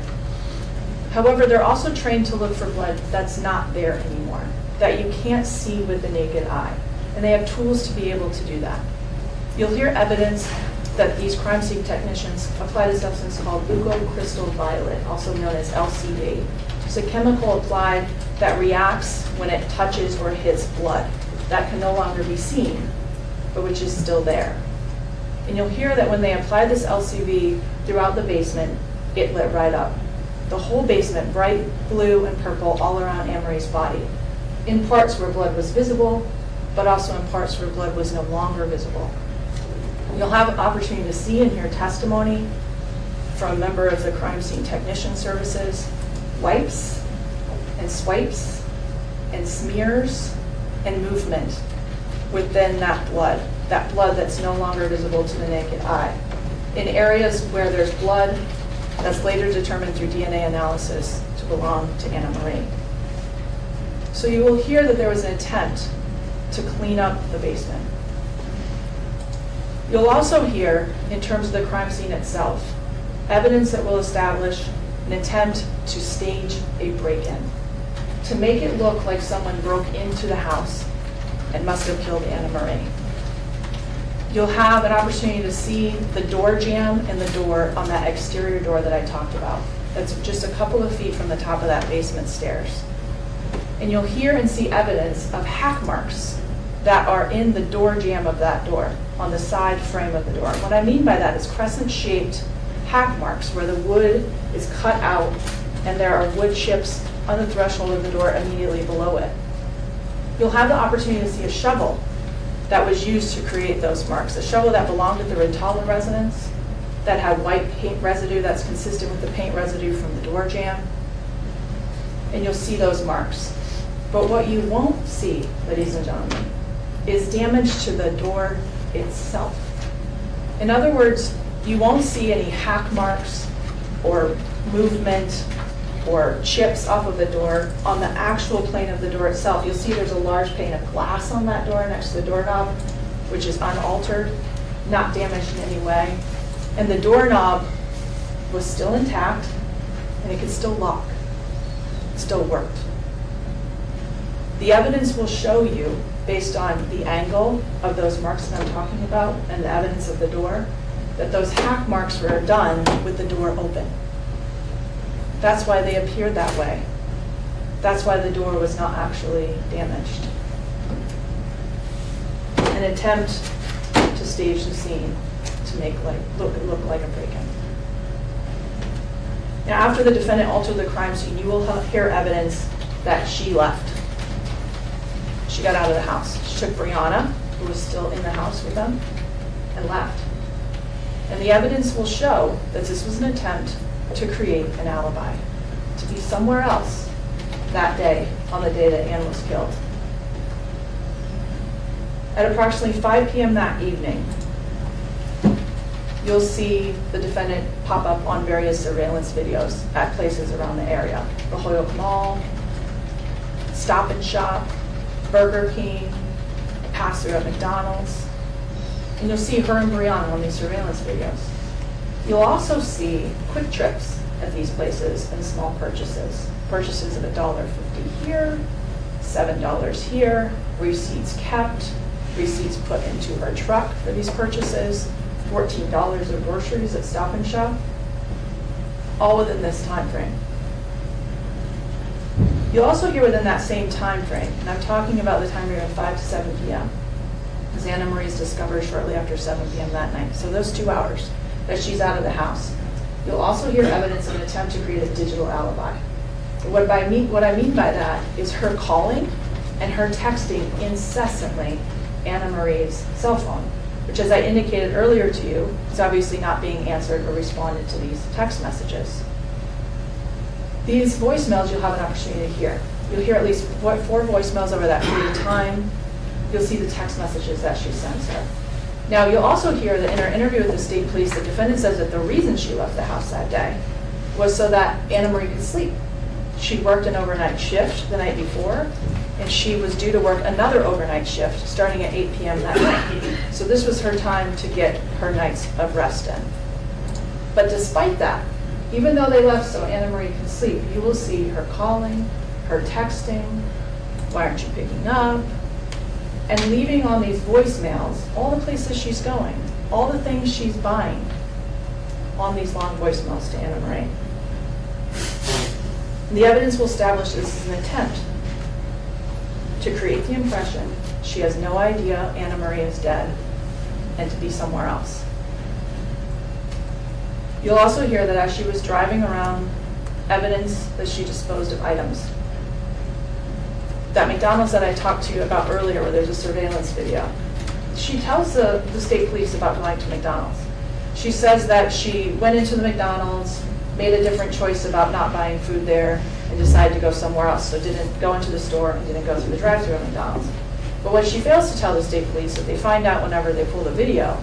However, they're also trained to look for blood that's not there anymore, that you can't see with the naked eye, and they have tools to be able to do that. You'll hear evidence that these crime scene technicians applied a substance called leucocrystal violet, also known as LCV. It's a chemical applied that reacts when it touches or hits blood. That can no longer be seen, but which is still there. And you'll hear that when they applied this LCV throughout the basement, it lit right up. The whole basement, bright blue and purple all around Annamarie's body, in parts where blood was visible, but also in parts where blood was no longer visible. You'll have an opportunity to see and hear testimony from a member of the crime scene technician services, wipes and swipes and smears and movement within that blood that's no longer visible to the naked eye. In areas where there's blood that's later determined through DNA analysis to belong to Annamarie. So you will hear that there was an attempt to clean up the basement. You'll also hear, in terms of the crime scene itself, evidence that will establish an attempt to stage a break-in, to make it look like someone broke into the house and must have killed Annamarie. You'll have an opportunity to see the door jamb and the door on that exterior door that I talked about. That's just a couple of feet from the top of that basement stairs. And you'll hear and see evidence of hack marks that are in the door jamb of that door, on the side frame of the door. What I mean by that is crescent-shaped hack marks where the wood is cut out and there are wood chips on the threshold of the door immediately below it. You'll have the opportunity to see a shovel that was used to create those marks, a shovel that belonged to the Rintala residence, that had white paint residue that's consistent with the paint residue from the door jamb. And you'll see those marks. But what you won't see, ladies and gentlemen, is damage to the door itself. In other words, you won't see any hack marks or movement or chips off of the door on the actual plane of the door itself. You'll see there's a large pane of glass on that door next to the doorknob, which is unaltered, not damaged in any way. And the doorknob was still intact and it could still lock. It still worked. The evidence will show you, based on the angle of those marks that I'm talking about and the evidence of the door, that those hack marks were done with the door open. That's why they appeared that way. That's why the door was not actually damaged. An attempt to stage the scene to make look like a break-in. Now, after the defendant altered the crime scene, you will hear evidence that she left. She got out of the house. She took Brianna, who was still in the house with them, and left. And the evidence will show that this was an attempt to create an alibi, to be somewhere else that day, on the day that Ann was killed. At approximately 5 p.m. that evening, you'll see the defendant pop up on various surveillance videos at places around the area. The Holyoke Mall, Stop and Shop, Burger King, a pass-through at McDonald's. And you'll see her and Brianna on these surveillance videos. You'll also see quick trips at these places and small purchases. Purchases of $1.50 here, $7 here, receipts kept, receipts put into her truck for these purchases, $14 of groceries at Stop and Shop, all within this time frame. You'll also hear within that same time frame, and I'm talking about the time frame of 5 to 7 p.m., as Annamarie is discovered shortly after 7 p.m. that night. So those 2 hours that she's out of the house. You'll also hear evidence of an attempt to create a digital alibi. What I mean by that is her calling and her texting incessantly Annamarie's cell phone, which, as I indicated earlier to you, is obviously not being answered or responded to these text messages. These voicemails you'll have an opportunity to hear. You'll hear at least 4 voicemails over that period of time. You'll see the text messages that she sends her. Now, you'll also hear that in her interview with the state police, the defendant says that the reason she left the house that day was so that Annamarie could sleep. She worked an overnight shift the night before, and she was due to work another overnight shift starting at 8 p.m. that night. So this was her time to get her nights of rest in. But despite that, even though they left so Annamarie could sleep, you will see her calling, her texting, why aren't you picking up, and leaving on these voicemails all the places she's going, all the things she's buying on these long voicemails to Annamarie. The evidence will establish this is an attempt to create the impression she has no idea Annamarie is dead and to be somewhere else. You'll also hear that as she was driving around, evidence that she disposed of items. That McDonald's that I talked to you about earlier, where there's a surveillance video, she tells the state police about going to McDonald's. She says that she went into the McDonald's, made a different choice about not buying food there, and decided to go somewhere else, so didn't go into the store and didn't go through the drive-thru at McDonald's. But what she fails to tell the state police, that they find out whenever they pull the video,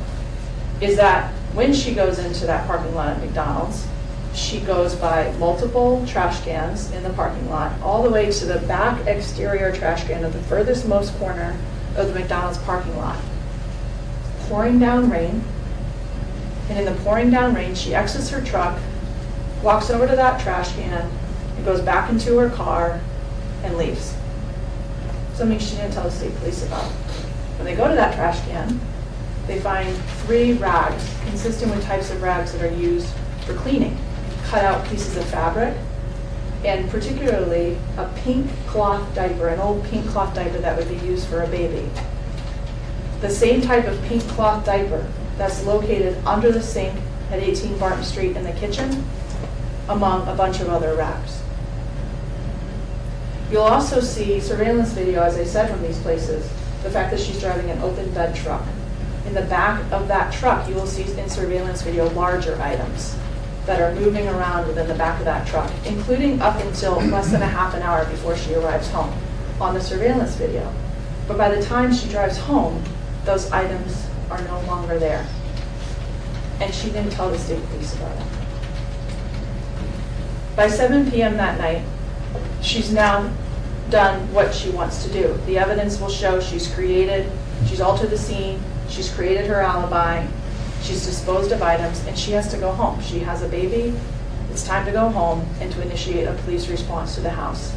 is that when she goes into that parking lot at McDonald's, she goes by multiple trash cans in the parking lot, all the way to the back exterior trash can of the furthest most corner of the McDonald's parking lot. Pouring down rain, and in the pouring down rain, she exits her truck, walks over to that trash can, and goes back into her car and leaves. Something she didn't tell the state police about. When they go to that trash can, they find 3 rags, consistent with types of rags that are used for cleaning. Cut out pieces of fabric, and particularly a pink cloth diaper, an old pink cloth diaper that would be used for a baby. The same type of pink cloth diaper that's located under the sink at 18 Barton Street in the kitchen, among a bunch of other rags. You'll also see surveillance video, as I said, from these places, the fact that she's driving an open bed truck. In the back of that truck, you will see in surveillance video larger items that are moving around within the back of that truck, including up until less than a half an hour before she arrives home on the surveillance video. But by the time she drives home, those items are no longer there. And she didn't tell the state police about it. By 7 p.m. that night, she's now done what she wants to do. The evidence will show she's altered the scene, she's created her alibi, she's disposed of items, and she has to go home. She has a baby, it's time to go home and to initiate a police response to the house.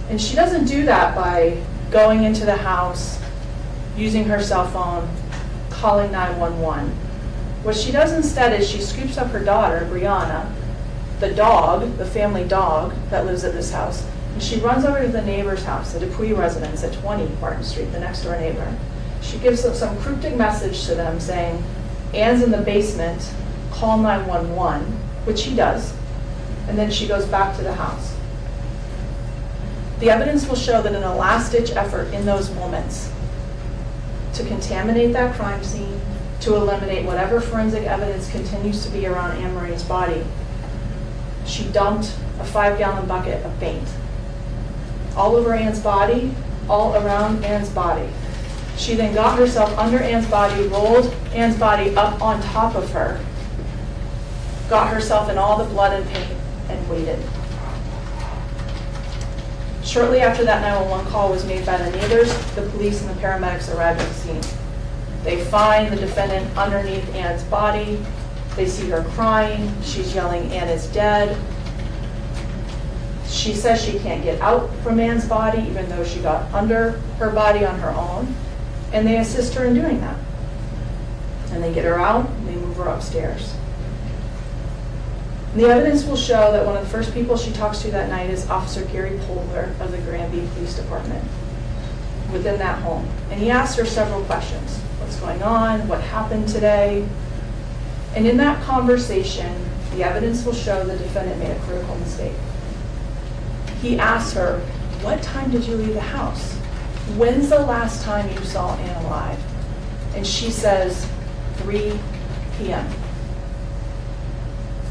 And she doesn't do that by going into the house, using her cell phone, calling 911. What she does instead is she scoops up her daughter, Brianna, the dog, the family dog that lives at this house, and she runs over to the neighbor's house, the Dupuy residence at 20 Martin Street, the next door neighbor. She gives them some cryptic message to them saying, Ann's in the basement, call 911, which he does, and then she goes back to the house. The evidence will show that in a last-ditch effort in those moments to contaminate that crime scene, to eliminate whatever forensic evidence continues to be around Annamarie's body, she dumped a 5-gallon bucket of paint all over Ann's body, all around Ann's body. She then got herself under Ann's body, rolled Ann's body up on top of her, got herself in all the blood and paint, and waited. Shortly after that 911 call was made by the neighbors, the police and the paramedics arrived at the scene. They find the defendant underneath Ann's body. They see her crying. She's yelling, Ann is dead. She says she can't get out from Ann's body, even though she got under her body on her own. And they assist her in doing that. And they get her out, and they move her upstairs. And the evidence will show that one of the first people she talks to that night is Officer Gary Polder of the Granby Police Department within that home. And he asks her several questions. What's going on? What happened today? And in that conversation, the evidence will show the defendant made a critical mistake. He asks her, what time did you leave the house? When's the last time you saw Ann alive? And she says, 3 p.m.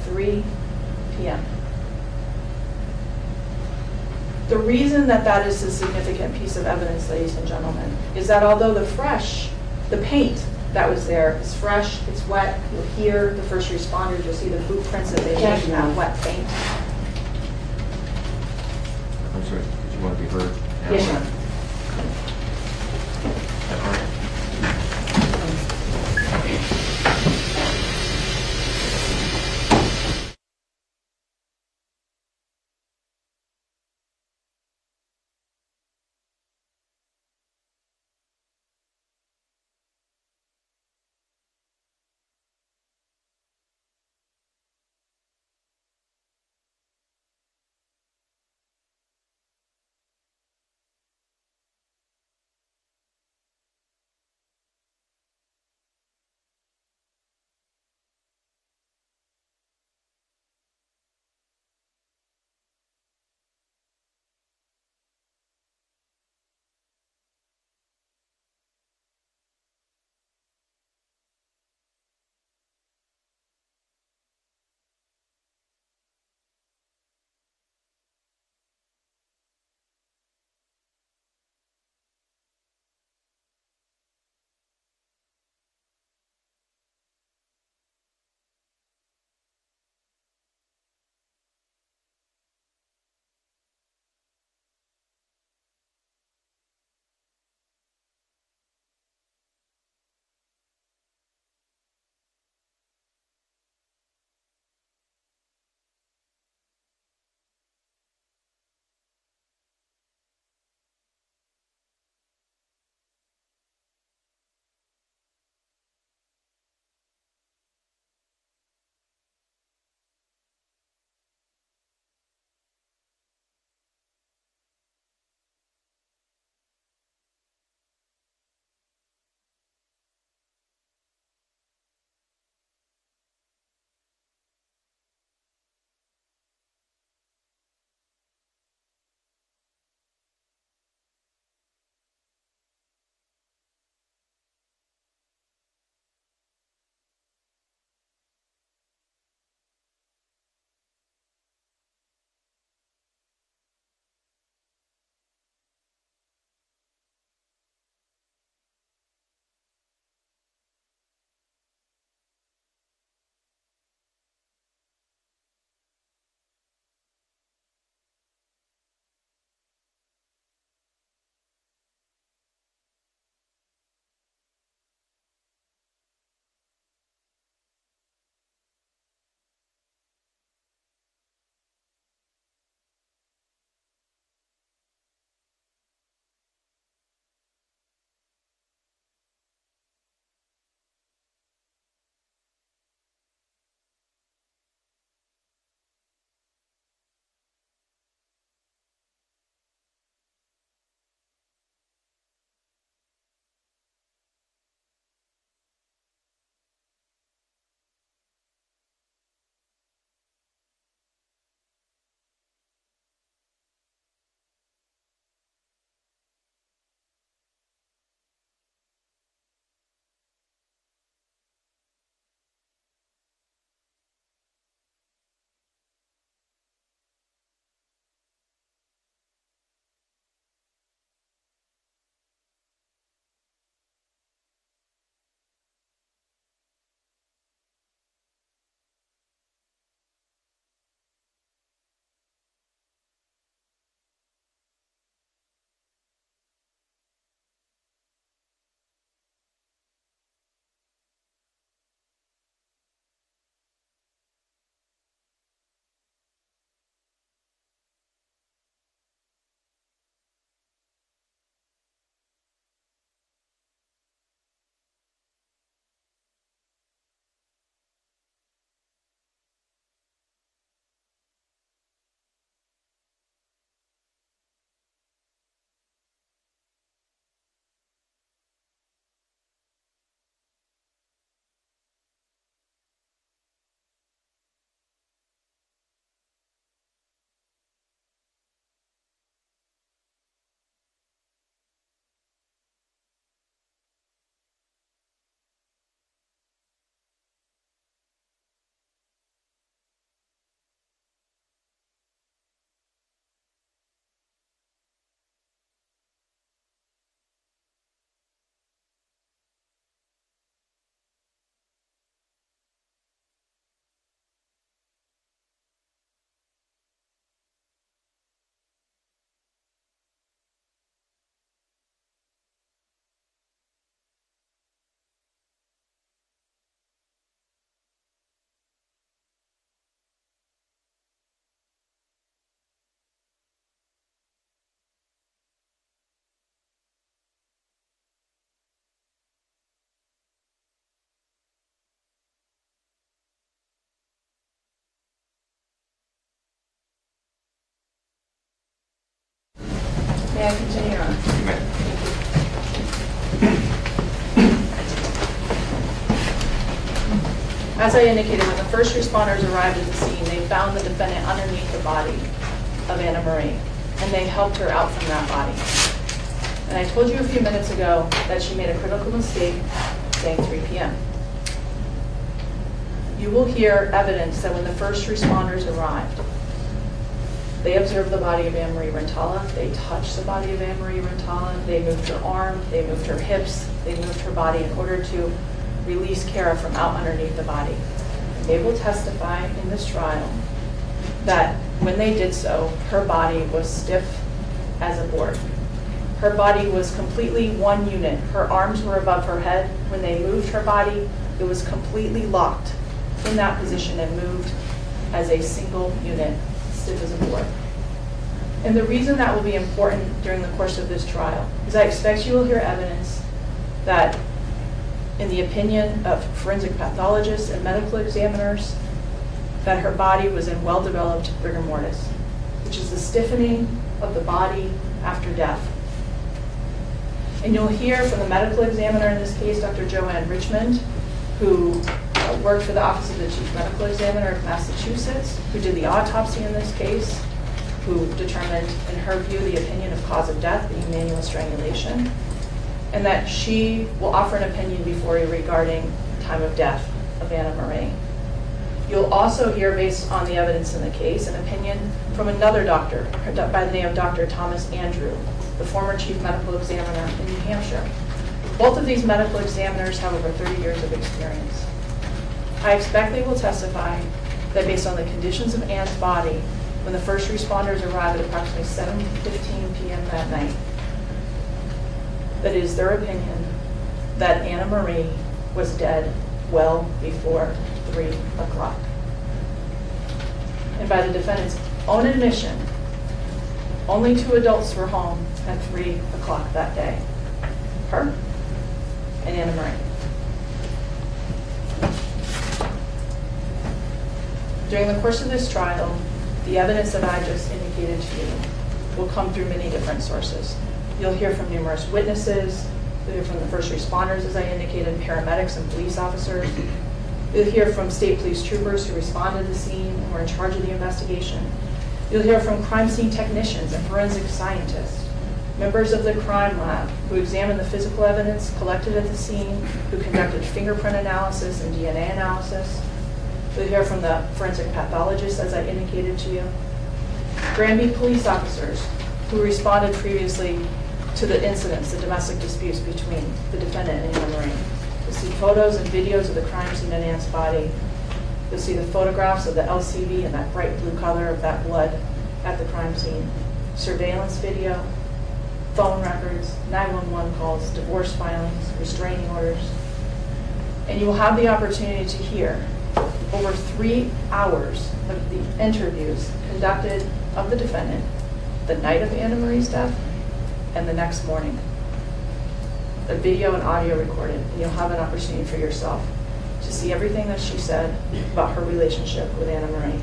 3 p.m. The reason that that is a significant piece of evidence, ladies and gentlemen, is that although the paint that was there is fresh, it's wet, you'll hear the first responders, you'll see the boot prints that they made in that wet paint.
I'm sorry, did you want to be heard?
Yes, ma'am. May I continue, Your Honor?
You may.
As I indicated, when the first responders arrived at the scene, they found the defendant underneath the body of Annamarie, and they helped her out from that body. And I told you a few minutes ago that she made a critical mistake saying 3 p.m. You will hear evidence that when the first responders arrived, they observed the body of Annamarie Rintala, they touched the body of Annamarie Rintala, they moved her arm, they moved her hips, they moved her body in order to release Cara from out underneath the body. They will testify in this trial that when they did so, her body was stiff as a board. Her body was completely one unit. Her arms were above her head. When they moved her body, it was completely locked in that position and moved as a single unit, stiff as a board. And the reason that will be important during the course of this trial is I expect you will hear evidence that, in the opinion of forensic pathologists and medical examiners, that her body was in well-developed rigor mortis, which is the stiffening of the body after death. And you'll hear from the medical examiner in this case, Dr. Joanne Richmond, who worked for the Office of the Chief Medical Examiner of Massachusetts, who did the autopsy in this case, who determined, in her view, the opinion of cause of death being manual strangulation, and that she will offer an opinion before you regarding time of death of Annamarie. You'll also hear, based on the evidence in the case, an opinion from another doctor by the name of Dr. Thomas Andrew, the former chief medical examiner in New Hampshire. Both of these medical examiners have over 30 years of experience. I expect they will testify that based on the conditions of Ann's body, when the first responders arrived at approximately 7:15 p.m. that night, that it is their opinion that Annamarie was dead well before 3 o'clock. And by the defendant's own admission, only 2 adults were home at 3 o'clock that day, her and Annamarie. During the course of this trial, the evidence that I just indicated to you will come through many different sources. You'll hear from numerous witnesses. You'll hear from the first responders, as I indicated, paramedics and police officers. You'll hear from state police troopers who responded to the scene and were in charge of the investigation. You'll hear from crime scene technicians and forensic scientists, members of the crime lab who examined the physical evidence collected at the scene, who conducted fingerprint analysis and DNA analysis. You'll hear from the forensic pathologists, as I indicated to you. Granby police officers who responded previously to the incidents, the domestic disputes between the defendant and Annamarie. You'll see photos and videos of the crime scene and Ann's body. You'll see the photographs of the LCV and that bright blue color of that blood at the crime scene. Surveillance video, phone records, 911 calls, divorce filings, restraining orders. And you will have the opportunity to hear over 3 hours of the interviews conducted of the defendant the night of Annamarie's death and the next morning. The video and audio recorded, and you'll have an opportunity for yourself to see everything that she said about her relationship with Annamarie.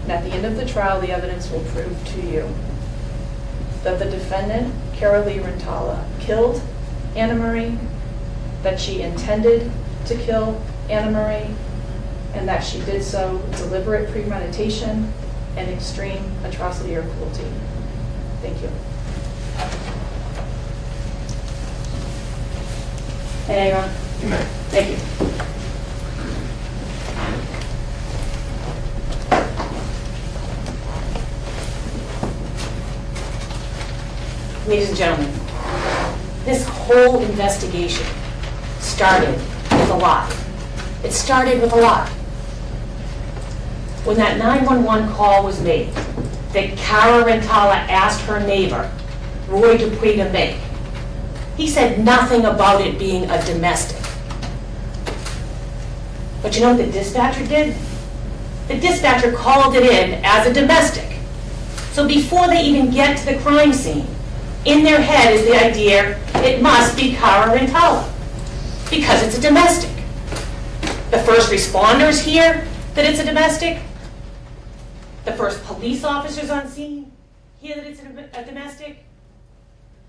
And at the end of the trial, the evidence will prove to you that the defendant, Cara Rintala, killed Annamarie, that she intended to kill Annamarie, and that she did so with deliberate premeditation and extreme atrocity or cruelty. Thank you. Hey, Aaron.
You may.
Thank you.
Ladies and gentlemen, this whole investigation started with a lie. It started with a lie. When that 911 call was made, that Cara Rintala asked her neighbor, Roy Dupuy, to make, he said nothing about it being a domestic. But you know what the dispatcher did? The dispatcher called it in as a domestic. So before they even get to the crime scene, in their head is the idea, it must be Cara Rintala, because it's a domestic. The first responders hear that it's a domestic. The first police officers on scene hear that it's a domestic?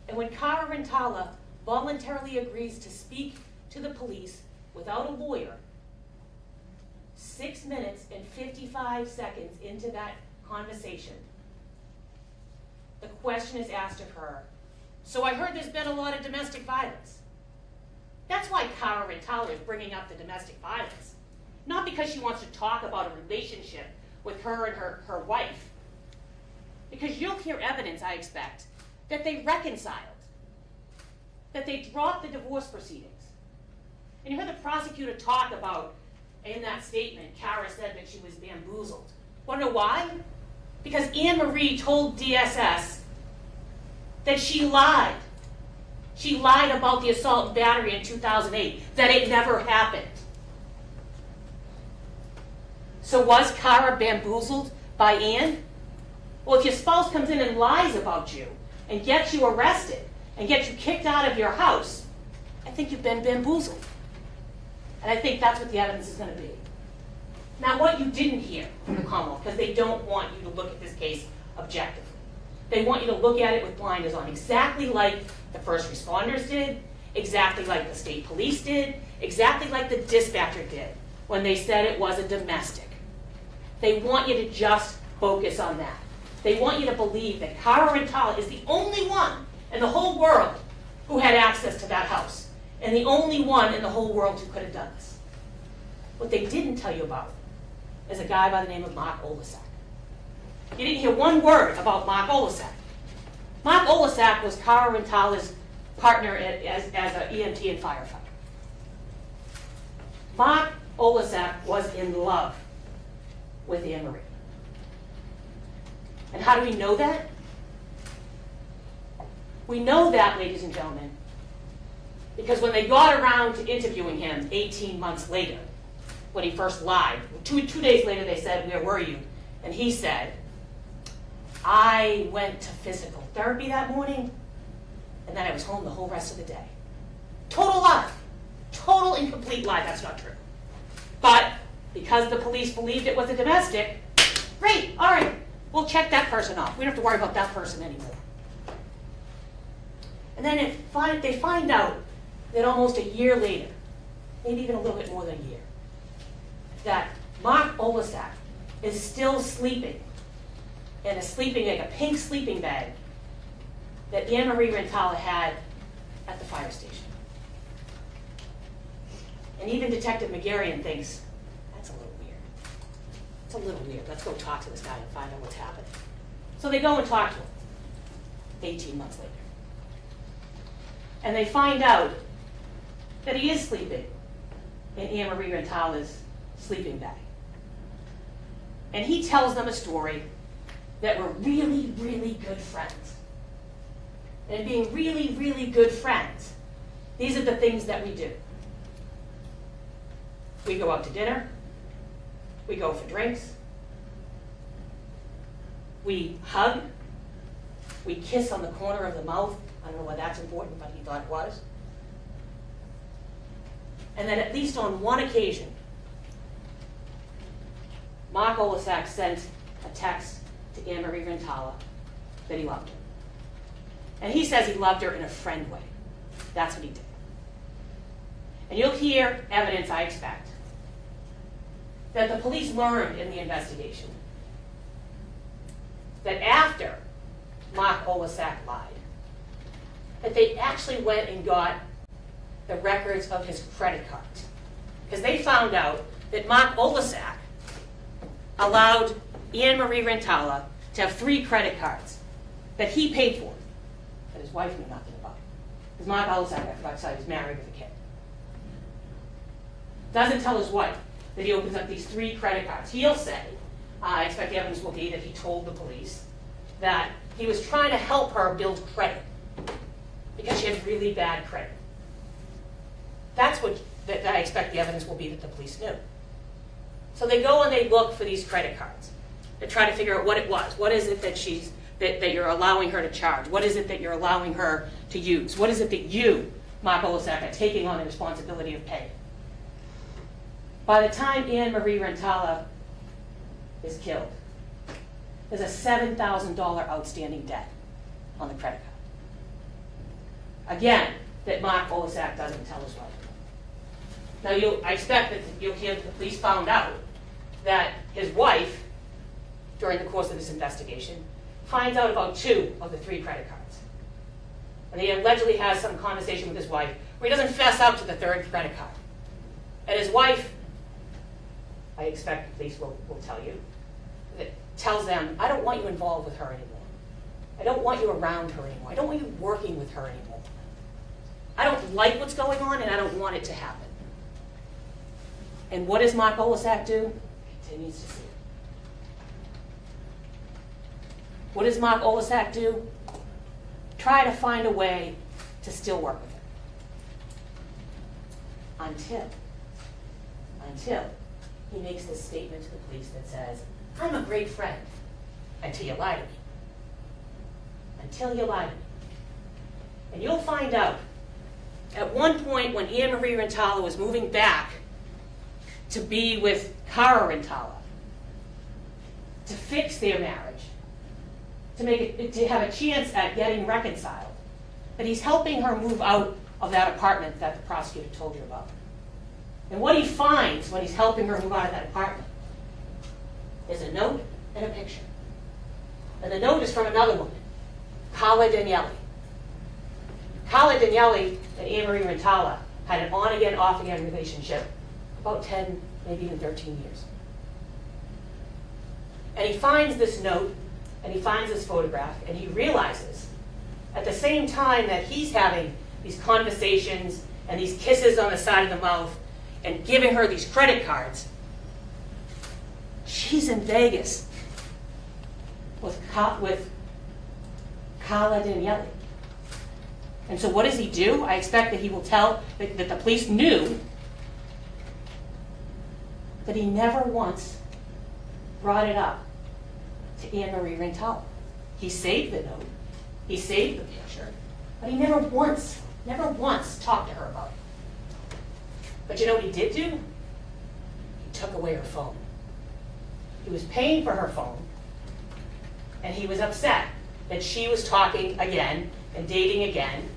And when Cara Rintala voluntarily agrees to speak to the police without a lawyer, 6 minutes and 55 seconds into that conversation, the question is asked of her, so I heard there's been a lot of domestic violence. That's why Cara Rintala is bringing up the domestic violence. Not because she wants to talk about a relationship with her and her wife. Because you'll hear evidence, I expect, that they reconciled, that they dropped the divorce proceedings. And you heard the prosecutor talk about, in that statement, Cara said that she was bamboozled. Want to know why? Because Annamarie told DSS that she lied. She lied about the assault and battery in 2008, that it never happened. So was Cara bamboozled by Ann? Well, if your spouse comes in and lies about you and gets you arrested and gets you kicked out of your house, I think you've been bamboozled. And I think that's what the evidence is going to be. Now, what you didn't hear from the Commonwealth, because they don't want you to look at this case objectively. They want you to look at it with blinders on, exactly like the first responders did, exactly like the state police did, exactly like the dispatcher did when they said it was a domestic. They want you to just focus on that. They want you to believe that Cara Rintala is the only one in the whole world who had access to that house, and the only one in the whole world who could have done this. What they didn't tell you about is a guy by the name of Mark Olasak. You didn't hear one word about Mark Olasak. Mark Olasak was Cara Rintala's partner as an EMT and firefighter. Mark Olasak was in love with Annamarie. And how do we know that? We know that, ladies and gentlemen, because when they got around to interviewing him 18 months later, when he first lied, two days later they said, "Where were you?" And he said, "I went to physical therapy that morning, and then I was home the whole rest of the day." Total lie. Total and complete lie. That's not true. But because the police believed it was a domestic, great, all right, we'll check that person off. We don't have to worry about that person anymore. And then they find out that almost a year later, maybe even a little bit more than a year, that Mark Olasak is still sleeping in a sleeping bag, a pink sleeping bag that Annamarie Rintala had at the fire station. And even Detective McGarrian thinks, that's a little weird. It's a little weird. Let's go talk to this guy and find out what's happening. So they go and talk to him 18 months later. And they find out that he is sleeping in Annamarie Rintala's sleeping bag. And he tells them a story that we're really, really good friends. And being really, really good friends, these are the things that we do. We go out to dinner. We go for drinks. We hug. We kiss on the corner of the mouth. I don't know why that's important, but he thought it was. And then at least on one occasion, Mark Olasak sent a text to Annamarie Rintala that he loved her. And he says he loved her in a friend way. That's what he did. And you'll hear evidence, I expect, that the police learned in the investigation that after Mark Olasak lied, that they actually went and got the records of his credit cards. Because they found out that Mark Olasak allowed Annamarie Rintala to have 3 credit cards that he paid for, that his wife knew nothing about. Because Mark Olasak, I forgot to say, was married with a kid. Doesn't tell his wife that he opens up these 3 credit cards. He'll say, I expect the evidence will be that he told the police that he was trying to help her build credit because she had really bad credit. That's what that I expect the evidence will be that the police knew. So they go and they look for these credit cards. They try to figure out what it was. What is it that that you're allowing her to charge? What is it that you're allowing her to use? What is it that you, Mark Olasak, are taking on the responsibility of paying? By the time Annamarie Rintala is killed, there's a $7,000 outstanding debt on the credit card. Again, that Mark Olasak doesn't tell his wife. Now, I expect that you'll hear that the police found out that his wife, during the course of this investigation, finds out about 2 of the 3 credit cards. And he allegedly has some conversation with his wife where he doesn't fess up to the 3rd credit card. And his wife, I expect the police will tell you, that tells them, I don't want you involved with her anymore. I don't want you around her anymore. I don't want you working with her anymore. I don't like what's going on, and I don't want it to happen. And what does Mark Olasak do? Continues to see it. What does Mark Olasak do? Try to find a way to still work with her. Until he makes this statement to the police that says, I'm a great friend, until you lie to me. Until you lie to me. And you'll find out, at one point when Annamarie Rintala was moving back to be with Cara Rintala, to fix their marriage, to have a chance at getting reconciled, that he's helping her move out of that apartment that the prosecutor told you about. And what he finds when he's helping her move out of that apartment is a note and a picture. And the note is from another woman, Cara Daniele. Cara Daniele and Annamarie Rintala had an on-again, off-again relationship about 10, maybe even 13 years. And he finds this note, and he finds this photograph, and he realizes at the same time that he's having these conversations and these kisses on the side of the mouth and giving her these credit cards, she's in Vegas with Cara Daniele. And so what does he do? I expect that he will tell, that the police knew that he never once brought it up to Annamarie Rintala. He saved the note, he saved the picture, but he never once talked to her about it. But you know what he did do? He took away her phone. He was paying for her phone, and he was upset that she was talking again and dating again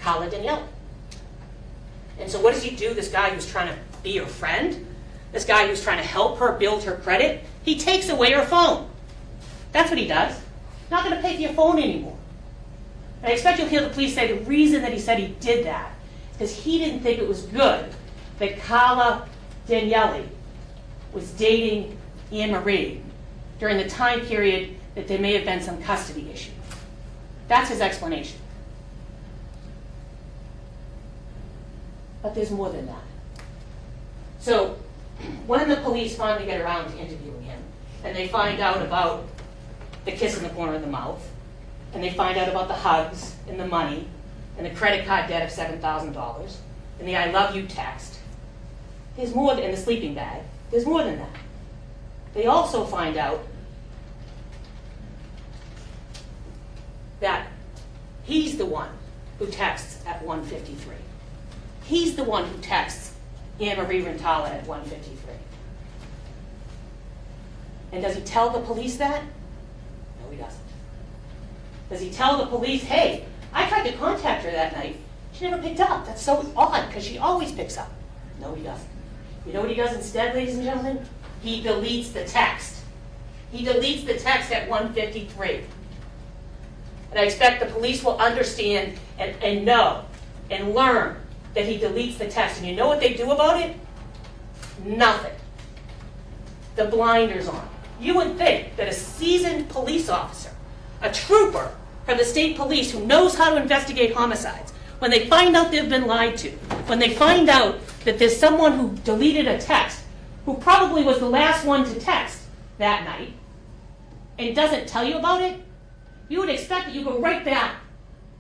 Cara Daniele. And so what does he do, this guy who's trying to be her friend, this guy who's trying to help her build her credit? He takes away her phone. That's what he does. Not going to pay for your phone anymore. And I expect you'll hear the police say the reason that he said he did that is because he didn't think it was good that Cara Daniele was dating Annamarie during the time period that there may have been some custody issue. That's his explanation. But there's more than that. So when the police finally get around to interviewing him, and they find out about the kiss in the corner of the mouth, and they find out about the hugs and the money and the credit card debt of $7,000 and the I love you text, there's more in the sleeping bag. There's more than that. They also find out that he's the one who texts at 1:53. He's the one who texts Annamarie Rintala at 1:53. And does he tell the police that? No, he doesn't. Does he tell the police, hey, I tried to contact her that night. She never picked up. That's so odd, because she always picks up. No, he doesn't. You know what he does instead, ladies and gentlemen? He deletes the text. He deletes the text at 1:53. And I expect the police will understand and know and learn that he deletes the text. And you know what they do about it? Nothing. The blinders on. You would think that a seasoned police officer, a trooper from the state police who knows how to investigate homicides, when they find out they've been lied to, when they find out that there's someone who deleted a text, who probably was the last one to text that night, and doesn't tell you about it, you would expect that you go right back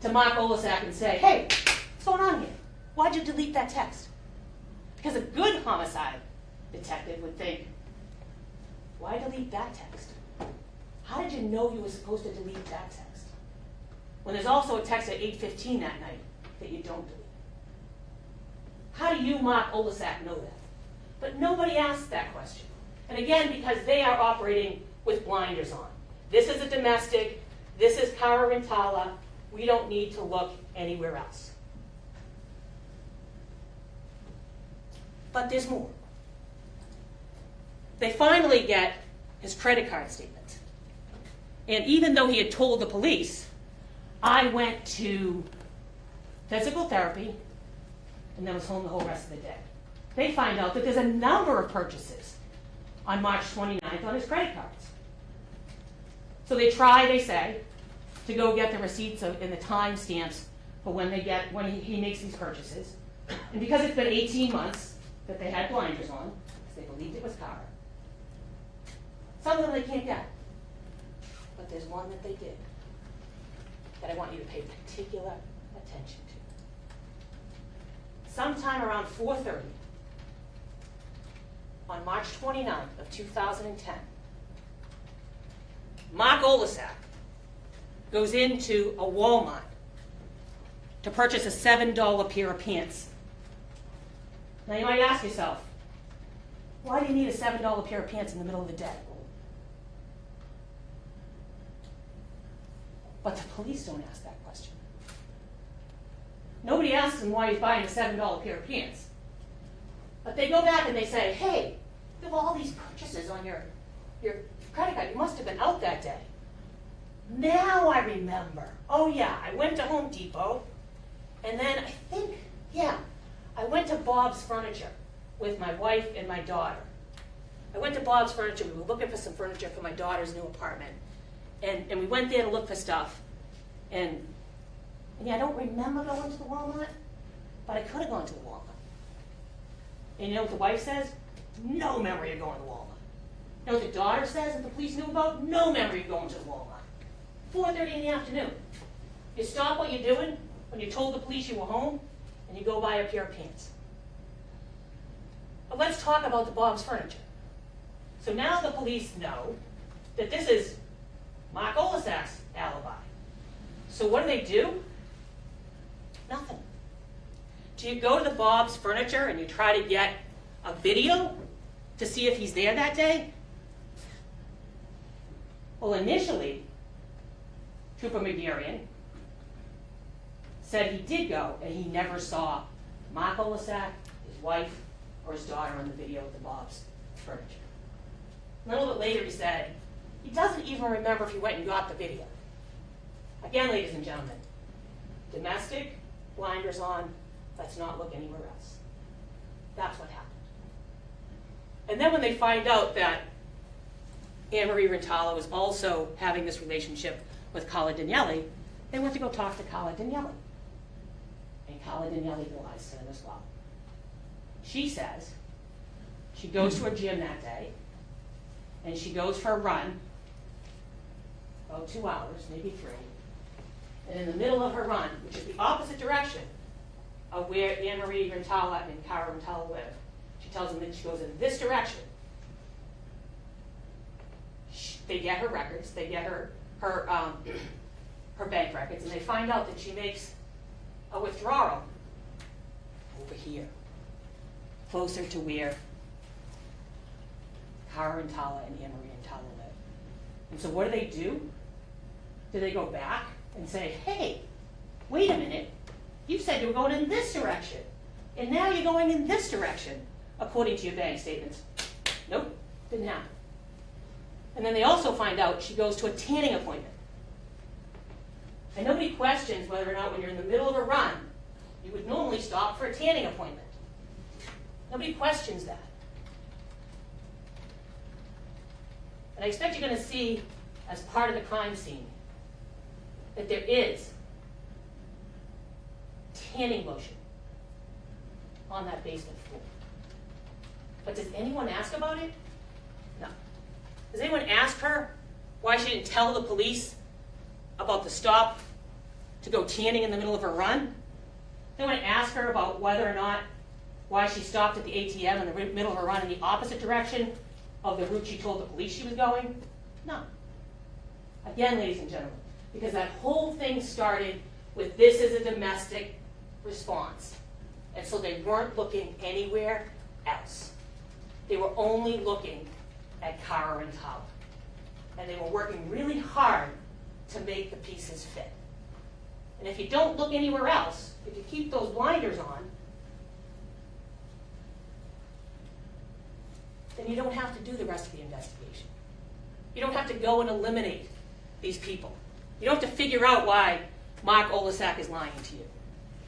to Mark Olasak and say, hey, what's going on here? Why'd you delete that text? Because a good homicide detective would think, why delete that text? How did you know you were supposed to delete that text? When there's also a text at 8:15 that night that you don't delete. How do you, Mark Olasak, know that? But nobody asked that question. And again, because they are operating with blinders on. This is a domestic, this is Cara Rintala, we don't need to look anywhere else. But there's more. They finally get his credit card statement. And even though he had told the police, I went to physical therapy and then was home the whole rest of the day, they find out that there's a number of purchases on March 29th on his credit cards. So they try, they say, to go get the receipts and the time stamps for when he makes these purchases. And because it's been 18 months that they had blinders on, because they believed it was Cara, some of them they can't get. But there's one that they did that I want you to pay particular attention to. Sometime around 4:30 on March 29th of 2010, Mark Olasak goes into a Walmart to purchase a $7 pair of pants. Now you might ask yourself, why do you need a $7 pair of pants in the middle of the day? But the police don't ask that question. Nobody asks him why he's buying a $7 pair of pants. But they go back and they say, hey, you have all these purchases on your credit card. You must have been out that day. Now I remember. Oh yeah, I went to Home Depot, and then I went to Bob's Furniture with my wife and my daughter. I went to Bob's Furniture. We were looking for some furniture for my daughter's new apartment. And we went there to look for stuff. And yeah, I don't remember going to the Walmart, but I could have gone to the Walmart. And you know what the wife says? No memory of going to Walmart. You know what the daughter says that the police knew about? No memory of going to the Walmart. 4:30 in the afternoon. You stop what you're doing when you told the police you were home, and you go buy a pair of pants. But let's talk about the Bob's Furniture. So now the police know that this is Mark Olasak's alibi. So what do? Nothing. Do you go to the Bob's Furniture and you try to get a video to see if he's there that day? Well, initially, Trooper McGarian said he did go and he never saw Mark Olasak, his wife, or his daughter on the video of the Bob's Furniture. A little bit later he said he doesn't even remember if he went and got the video. Again, ladies and gentlemen, domestic, blinders on, let's not look anywhere else. That's what happened. And then when they find out that Annamarie Rintala was also having this relationship with Cara Daniele, they went to go talk to Cara Daniele. And Cara Daniele lies to them as well. She says she goes to her gym that day, and she goes for a run, about 2 hours, maybe 3. And in the middle of her run, which is the opposite direction of where Annamarie Rintala and Cara Rintala live, she tells them that she goes in this direction. They get her records, they get her bank records, and they find out that she makes a withdrawal over here, closer to where Cara Rintala and Annamarie Rintala live. And so what do? Do they go back and say, hey, wait a minute, you said you were going in this direction, and now you're going in this direction, according to your bank statements? Nope, didn't happen. And then they also find out she goes to a tanning appointment. And nobody questions whether or not when you're in the middle of a run, you would normally stop for a tanning appointment. Nobody questions that. And I expect you're going to see, as part of the crime scene, that there is tanning lotion on that basement floor. But does anyone ask about it? No. Does anyone ask her why she didn't tell the police about the stop to go tanning in the middle of her run? Does anyone ask her about whether or not why she stopped at the ATM in the middle of her run in the opposite direction of the route she told the police she was going? No. Again, ladies and gentlemen, because that whole thing started with this is a domestic response. And so they weren't looking anywhere else. They were only looking at Cara Rintala. And they were working really hard to make the pieces fit. And if you don't look anywhere else, if you keep those blinders on, then you don't have to do the rest of the investigation. You don't have to go and eliminate these people. You don't have to figure out why Mark Olasak is lying to you. You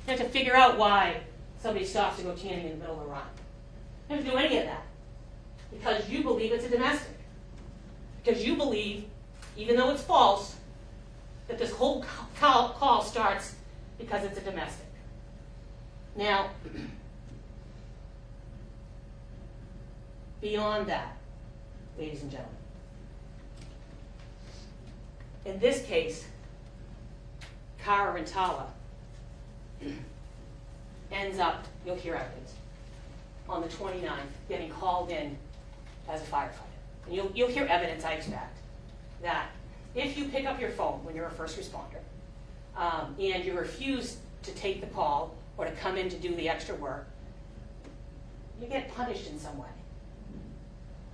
don't have to figure out why somebody stops to go tanning in the middle of a run. You don't have to do any of that because you believe it's a domestic. Because you believe, even though it's false, that this whole call starts because it's a domestic. Now, beyond that, ladies and gentlemen, in this case, Cara Rintala ends up, you'll hear evidence, on the 29th, getting called in as a firefighter. And you'll hear evidence, I expect, that if you pick up your phone when you're a first responder, and you refuse to take the call or to come in to do the extra work, you get punished in some way.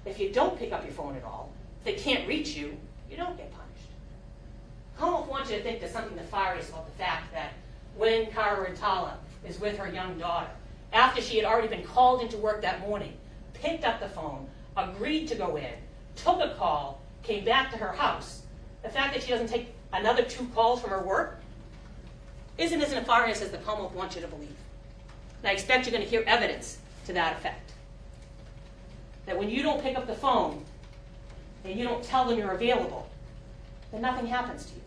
If you don't pick up your phone at all, if they can't reach you, you don't get punished. I don't want you to think there's something nefarious about the fact that when Cara Rintala is with her young daughter, after she had already been called into work that morning, picked up the phone, agreed to go in, took a call, came back to her house, the fact that she doesn't take another 2 calls from her work isn't as nefarious as the Commonwealth wants you to believe. And I expect you're going to hear evidence to that effect. That when you don't pick up the phone and you don't tell them you're available, then nothing happens to you.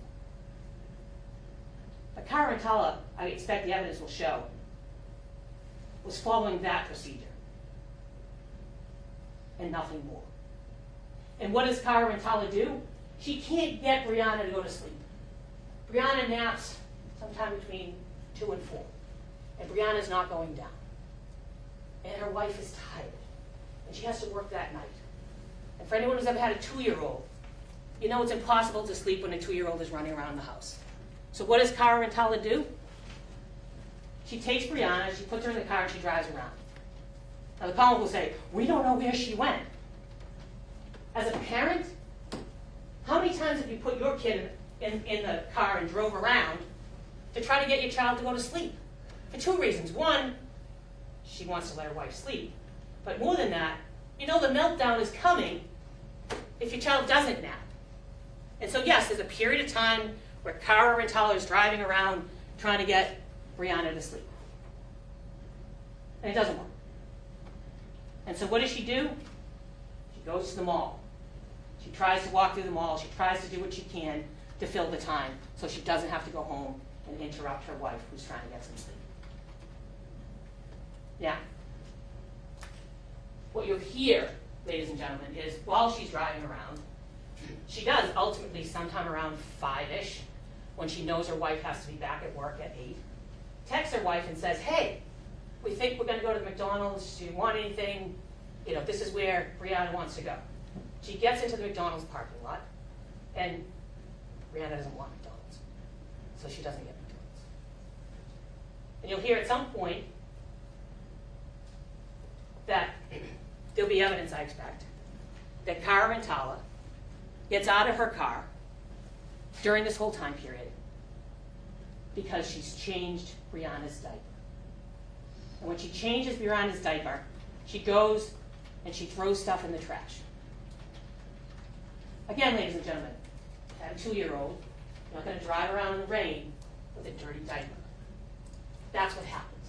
But Cara Rintala, I expect the evidence will show, was following that procedure and nothing more. And what does Cara Rintala do? She can't get Brianna to go to sleep. Brianna naps sometime between 2 and 4, and Brianna's not going down. And her wife is tired, and she has to work that night. And for anyone who's ever had a 2-year-old, you know it's impossible to sleep when a 2-year-old is running around the house. So what does Cara Rintala do? She takes Brianna, she puts her in the car, and she drives around. Now the Commonwealth will say, we don't know where she went. As a parent, how many times have you put your kid in the car and drove around to try to get your child to go to sleep? For 2 reasons. One, she wants to let her wife sleep. But more than that, you know the meltdown is coming if your child doesn't nap. And so yes, there's a period of time where Cara Rintala is driving around trying to get Brianna to sleep. And it doesn't work. And so what does she do? She goes to the mall. She tries to walk through the mall. She tries to do what she can to fill the time so she doesn't have to go home and interrupt her wife who's trying to get some sleep. Now, what you'll hear, ladies and gentlemen, is while she's driving around, she does ultimately sometime around 5-ish, when she knows her wife has to be back at work at 8, texts her wife and says, hey, we think we're going to go to the McDonald's. Do you want anything? You know, this is where Brianna wants to go. She gets into the McDonald's parking lot, and Brianna doesn't want McDonald's, so she doesn't get McDonald's. And you'll hear at some point that there'll be evidence, I expect, that Cara Rintala gets out of her car during this whole time period because she's changed Brianna's diaper. And when she changes Brianna's diaper, she goes and she throws stuff in the trash. Again, ladies and gentlemen, I have a 2-year-old. You're not going to drive around in the rain with a dirty diaper. That's what happens.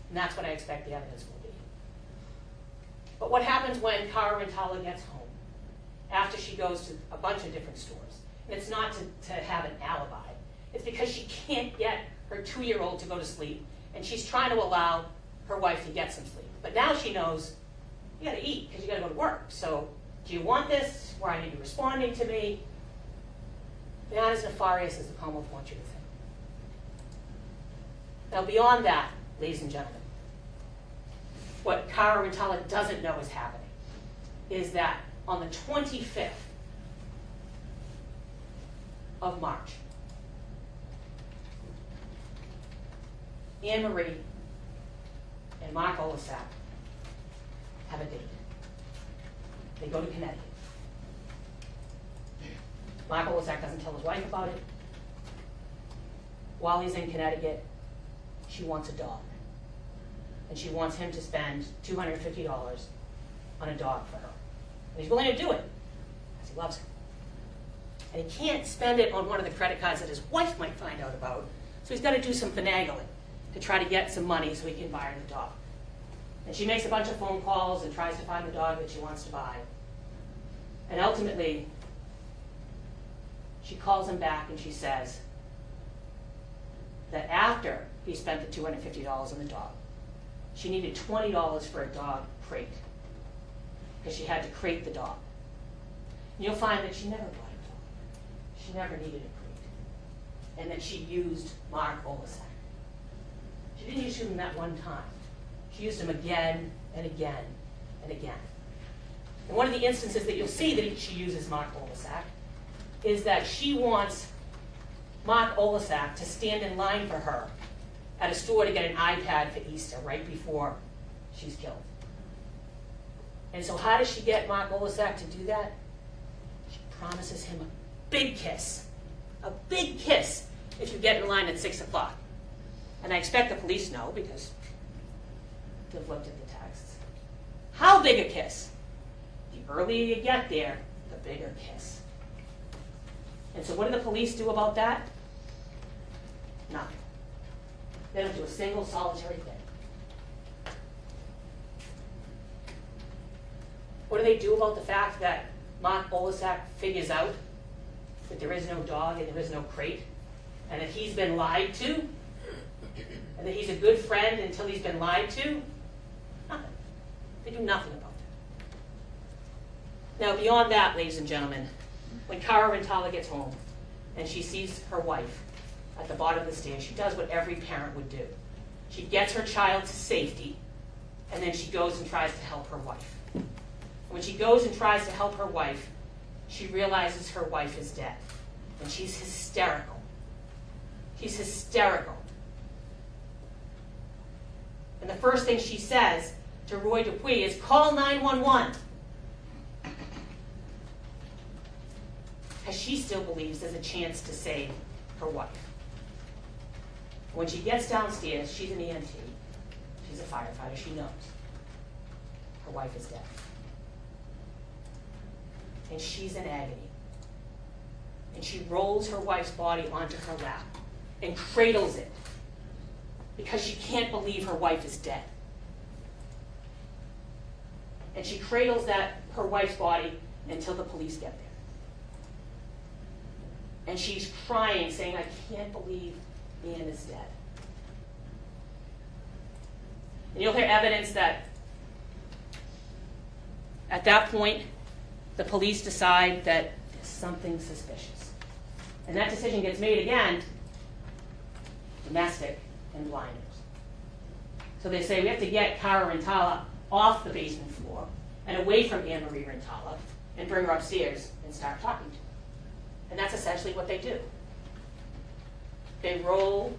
And that's what I expect the evidence will be. But what happens when Cara Rintala gets home after she goes to a bunch of different stores? And it's not to have an alibi. It's because she can't get her 2-year-old to go to sleep, and she's trying to allow her wife to get some sleep. But now she knows, you gotta eat because you gotta go to work. So do you want this where I need you responding to me? They're not as nefarious as the Commonwealth wants you to think. Now beyond that, ladies and gentlemen, what Cara Rintala doesn't know is happening is that on the 25th of March, Annamarie and Mark Olasak have a date. They go to Connecticut. Mark Oleszak doesn't tell his wife about it. While he's in Connecticut, she wants a dog. And she wants him to spend $250 on a dog for her. And he's willing to do it, because he loves her. And he can't spend it on one of the credit cards that his wife might find out about, so he's got to do some finagling to try to get some money so he can buy her the dog. And she makes a bunch of phone calls and tries to find the dog that she wants to buy. And ultimately, she calls him back and she says that after he spent the $250 on the dog, she needed $20 for a dog crate, because she had to crate the dog. And you'll find that she never bought a dog. She never needed a crate. And that she used Mark Oleszak. She didn't use him that one time. She used him again and again and again. And one of the instances that you'll see that she uses Mark Oleszak is that she wants Mark Oleszak to stand in line for her at a store to get an iPad for Easter right before she's killed. And so how does she get Mark Oleszak to do that? She promises him a big kiss. A big kiss if you get in line at 6 o'clock. And I expect the police know, because they've looked at the texts. How big a kiss? The earlier you get there, the bigger kiss. And so what do the police do about that? Nothing. They don't do a single solitary thing. What do they do about the fact that Mark Oleszak figures out that there is no dog and there is no crate, and that he's been lied to, and that he's a good friend until he's been lied to? Nothing. They do nothing about that. Now, beyond that, ladies and gentlemen, when Cara Rintala gets home and she sees her wife at the bottom of the stairs, she does what every parent would do. She gets her child to safety, and then she goes and tries to help her wife. And when she goes and tries to help her wife, she realizes her wife is dead. And she's hysterical. She's hysterical. And the first thing she says to Roy Dupuy is, "Call 911." Because she still believes there's a chance to save her wife. When she gets downstairs, she's an EMT. She's a firefighter. She knows her wife is dead. And she's in agony. And she rolls her wife's body onto her lap and cradles it because she can't believe her wife is dead. And she cradles her wife's body until the police get there. And she's crying, saying, "I can't believe Ann is dead." And you'll hear evidence that at that point, the police decide that there's something suspicious. And that decision gets made again, domestic and blinders. So they say, we have to get Cara Rintala off the basement floor and away from Annamarie Rintala and bring her upstairs and start talking to her. And that's essentially what they do. They roll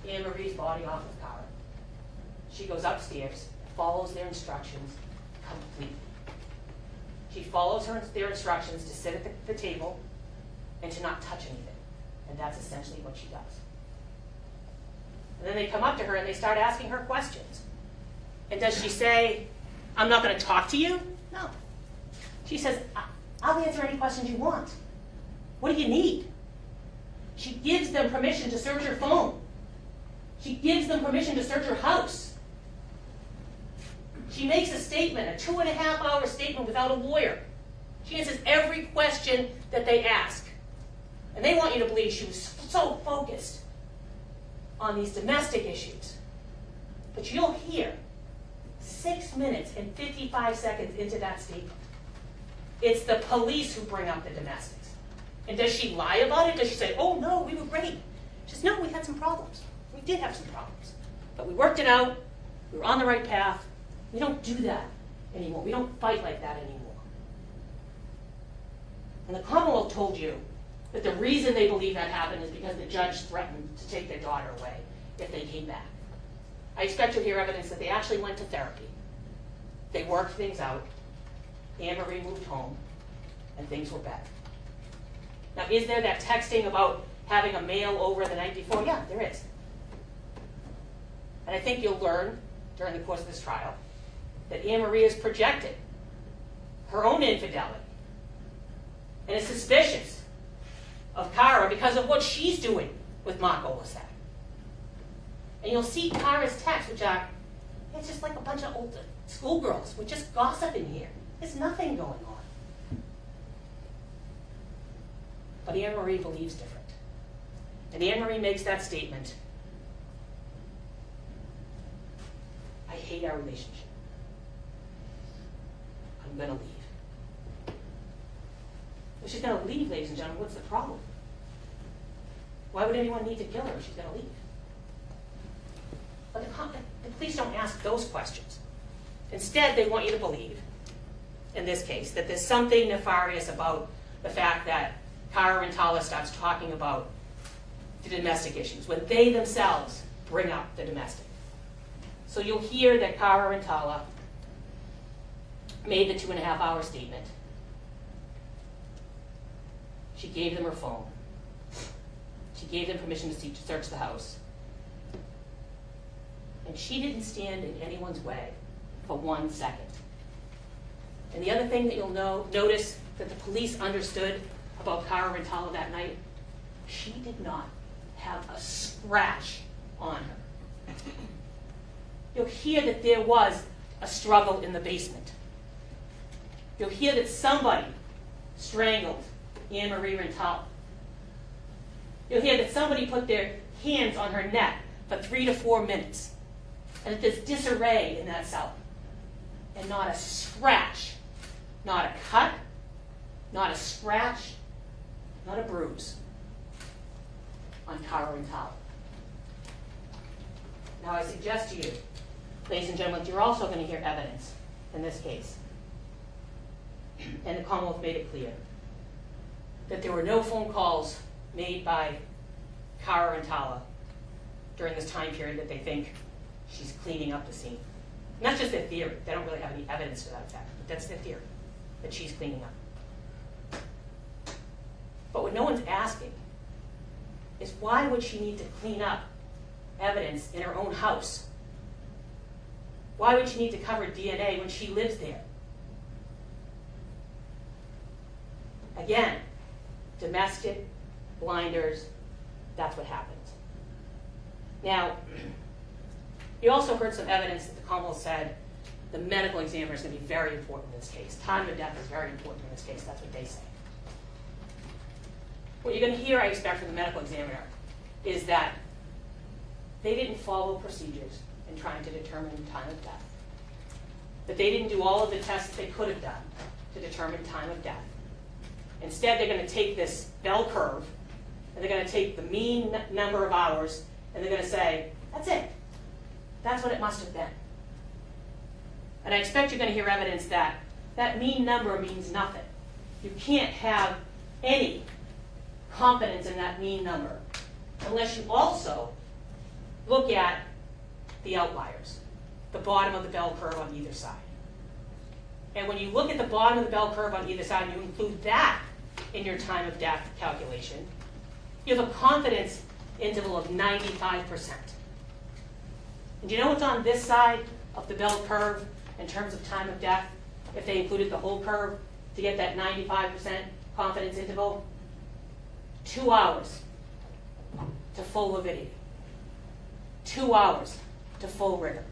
Annamarie's body off of Cara. She goes upstairs, follows their instructions completely. She follows their instructions to sit at the table and to not touch anything. And that's essentially what she does. And then they come up to her and they start asking her questions. And does she say, "I'm not going to talk to you"? No. She says, "I'll answer any questions you want. What do you need?" She gives them permission to search her phone. She gives them permission to search her house. She makes a statement, a 2.5-hour statement without a lawyer. She answers every question that they ask. And they want you to believe she was so focused on these domestic issues. But you'll hear 6 minutes and 55 seconds into that statement, it's the police who bring up the domestics. And does she lie about it? Does she say, "Oh no, we were great"? She says, "No, we had some problems. We did have some problems. But we worked it out. We were on the right path." We don't do that anymore. We don't fight like that anymore. And the Commonwealth told you that the reason they believe that happened is because the judge threatened to take their daughter away if they came back. I expect to hear evidence that they actually went to therapy. They worked things out. Annamarie moved home, and things were better. Now, is there that texting about having a mail over the night before? Yeah, there is. And I think you'll learn during the course of this trial that Annamarie has projected her own infidelity and is suspicious of Cara because of what she's doing with Mark Olasak. And you'll see Cara's texts, which are, it's just like a bunch of old schoolgirls. We're just gossiping here. There's nothing going on. But Annamarie believes different. And Annamarie makes that statement, I hate our relationship. I'm going to leave. If she's going to leave, ladies and gentlemen, what's the problem? Why would anyone need to kill her if she's going to leave? But the police don't ask those questions. Instead, they want you to believe, in this case, that there's something nefarious about the fact that Cara Rintala starts talking about the domestic issues when they themselves bring up the domestic. So you'll hear that Cara Rintala made the 2.5-hour statement. She gave them her phone. She gave them permission to search the house. And she didn't stand in anyone's way for 1 second. And the other thing that you'll notice that the police understood about Cara Rintala that night, she did not have a scratch on her. You'll hear that there was a struggle in the basement. You'll hear that somebody strangled Annamarie Rintala. You'll hear that somebody put their hands on her neck for 3 to 4 minutes. And that there's disarray in that cell. And not a scratch, not a cut, not a scratch, not a bruise on Cara Rintala. Now I suggest to you, ladies and gentlemen, you're also going to hear evidence in this case. And the Commonwealth made it clear that there were no phone calls made by Cara Rintala during this time period that they think she's cleaning up the scene. And that's just their theory. They don't really have any evidence to that effect, but that's their theory, that she's cleaning up. But what no one's asking is why would she need to clean up evidence in her own house? Why would she need to cover DNA when she lives there? Again, domestic blinders, that's what happens. Now, you also heard some evidence that the Commonwealth said the medical examiner is going to be very important in this case. Time of death is very important in this case. That's what they say. What you're going to hear, I expect, from the medical examiner is that they didn't follow procedures in trying to determine time of death. That they didn't do all of the tests they could have done to determine time of death. Instead, they're going to take this bell curve, and they're going to take the mean number of hours, and they're going to say, that's it. That's what it must have been. And I expect you're going to hear evidence that that mean number means nothing. You can't have any confidence in that mean number unless you also look at the outliers, the bottom of the bell curve on either side. And when you look at the bottom of the bell curve on either side and you include that in your time of death calculation, you have a confidence interval of 95%. And do you know what's on this side of the bell curve in terms of time of death, if they included the whole curve to get that 95% confidence interval? 2 hours to full avidity. 2 hours to full rigor.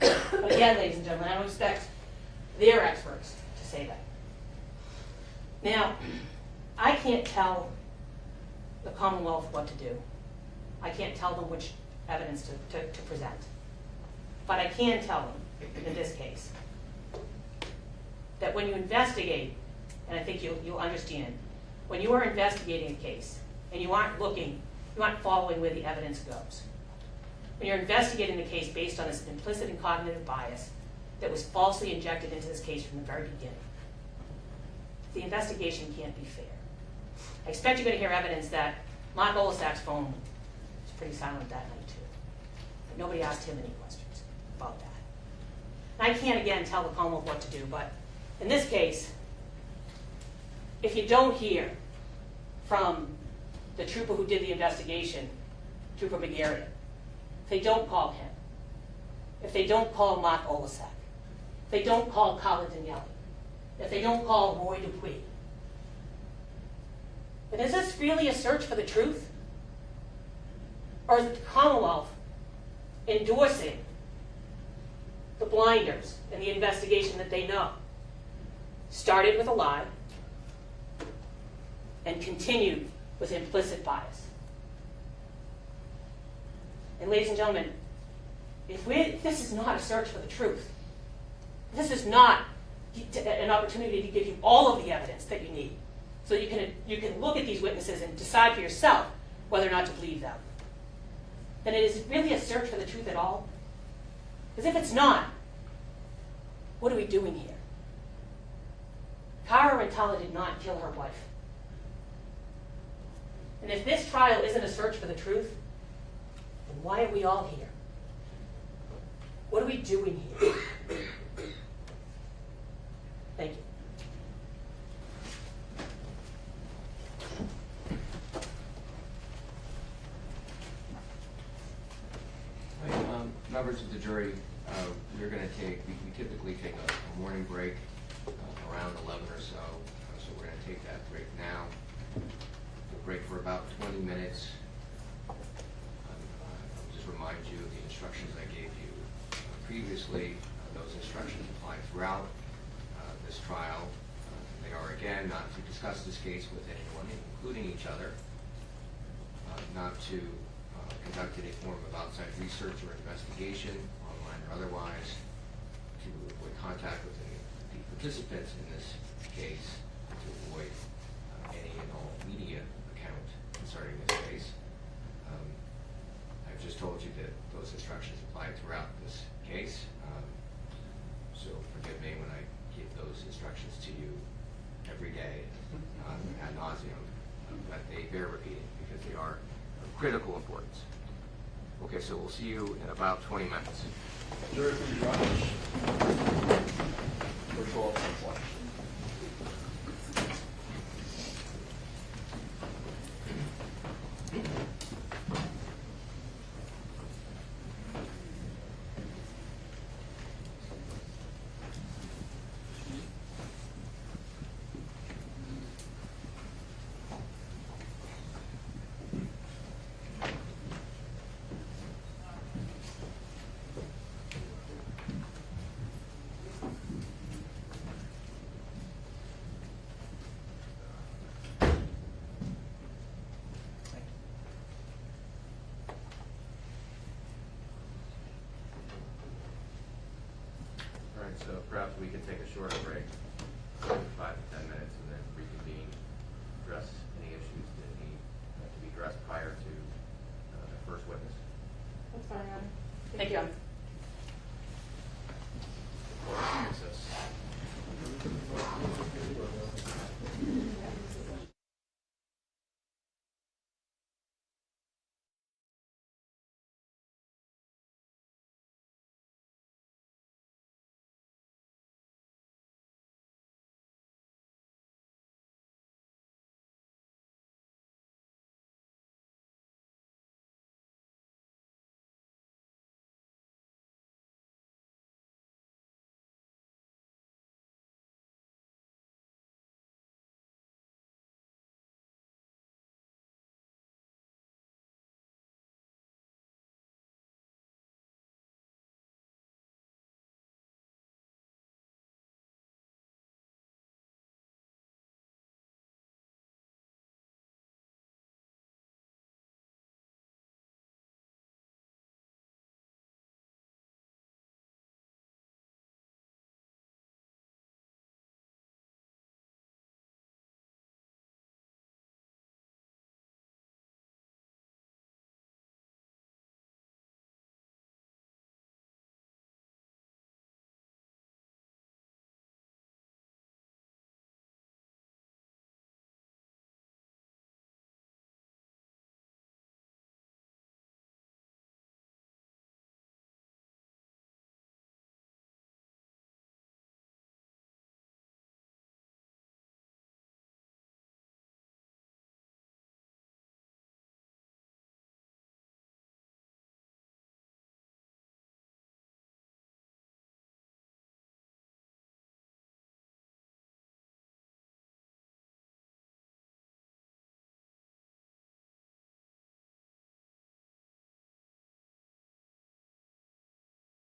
But again, ladies and gentlemen, I don't expect their experts to say that. Now, I can't tell the Commonwealth what to do. I can't tell them which evidence to present. But I can tell them, in this case, that when you investigate, and I think you'll understand, when you are investigating a case and you aren't following where the evidence goes, when you're investigating the case based on this implicit and cognitive bias that was falsely injected into this case from the very beginning, the investigation can't be fair. I expect you're going to hear evidence that Mark Olasak's phone was pretty silent that night too. But nobody asked him any questions about that. And I can't again tell the Commonwealth what to do, but In this case, if you don't hear from the trooper who did the investigation, Trooper McGarry, if they don't call him, if they don't call Mark Olasak, if they don't call Colin Daniele, if they don't call Roy Dupuy, then is this really a search for the truth? Or is it the Commonwealth endorsing the blinders in the investigation that they know started with a lie and continued with implicit bias? And ladies and gentlemen, if this is not a search for the truth, this is not an opportunity to give you all of the evidence that you need, so you can look at these witnesses and decide for yourself whether or not to believe them, then it is really a search for the truth at all? Because if it's not, what are we doing here? Cara Rintala did not kill her wife. And if this trial isn't a search for the truth, then why are we all here? What are we doing here? Thank you.
Members of the jury, we're going to take, we typically take a morning break around 11 or so, so we're going to take that break now. We'll break for about 20 minutes. I'll just remind you of the instructions I gave you previously. Those instructions apply throughout this trial. They are, again, not to discuss this case with anyone, including each other, not to conduct any form of outside research or investigation, online or otherwise, to avoid contact with the participants in this case, to avoid any and all media account concerning this case. I've just told you that those instructions apply throughout this case, so forgive me when I give those instructions to you every day ad nauseum, but they bear repeating because they are of critical importance. Okay, so we'll see you in about 20 minutes.
Jury, please rise. For 12:1.
All right, so perhaps we can take a shorter break, 5 to 10 minutes, and then reconvene, address any issues that need to be addressed prior to the first witness.
That's fine, Your Honor.
Thank you.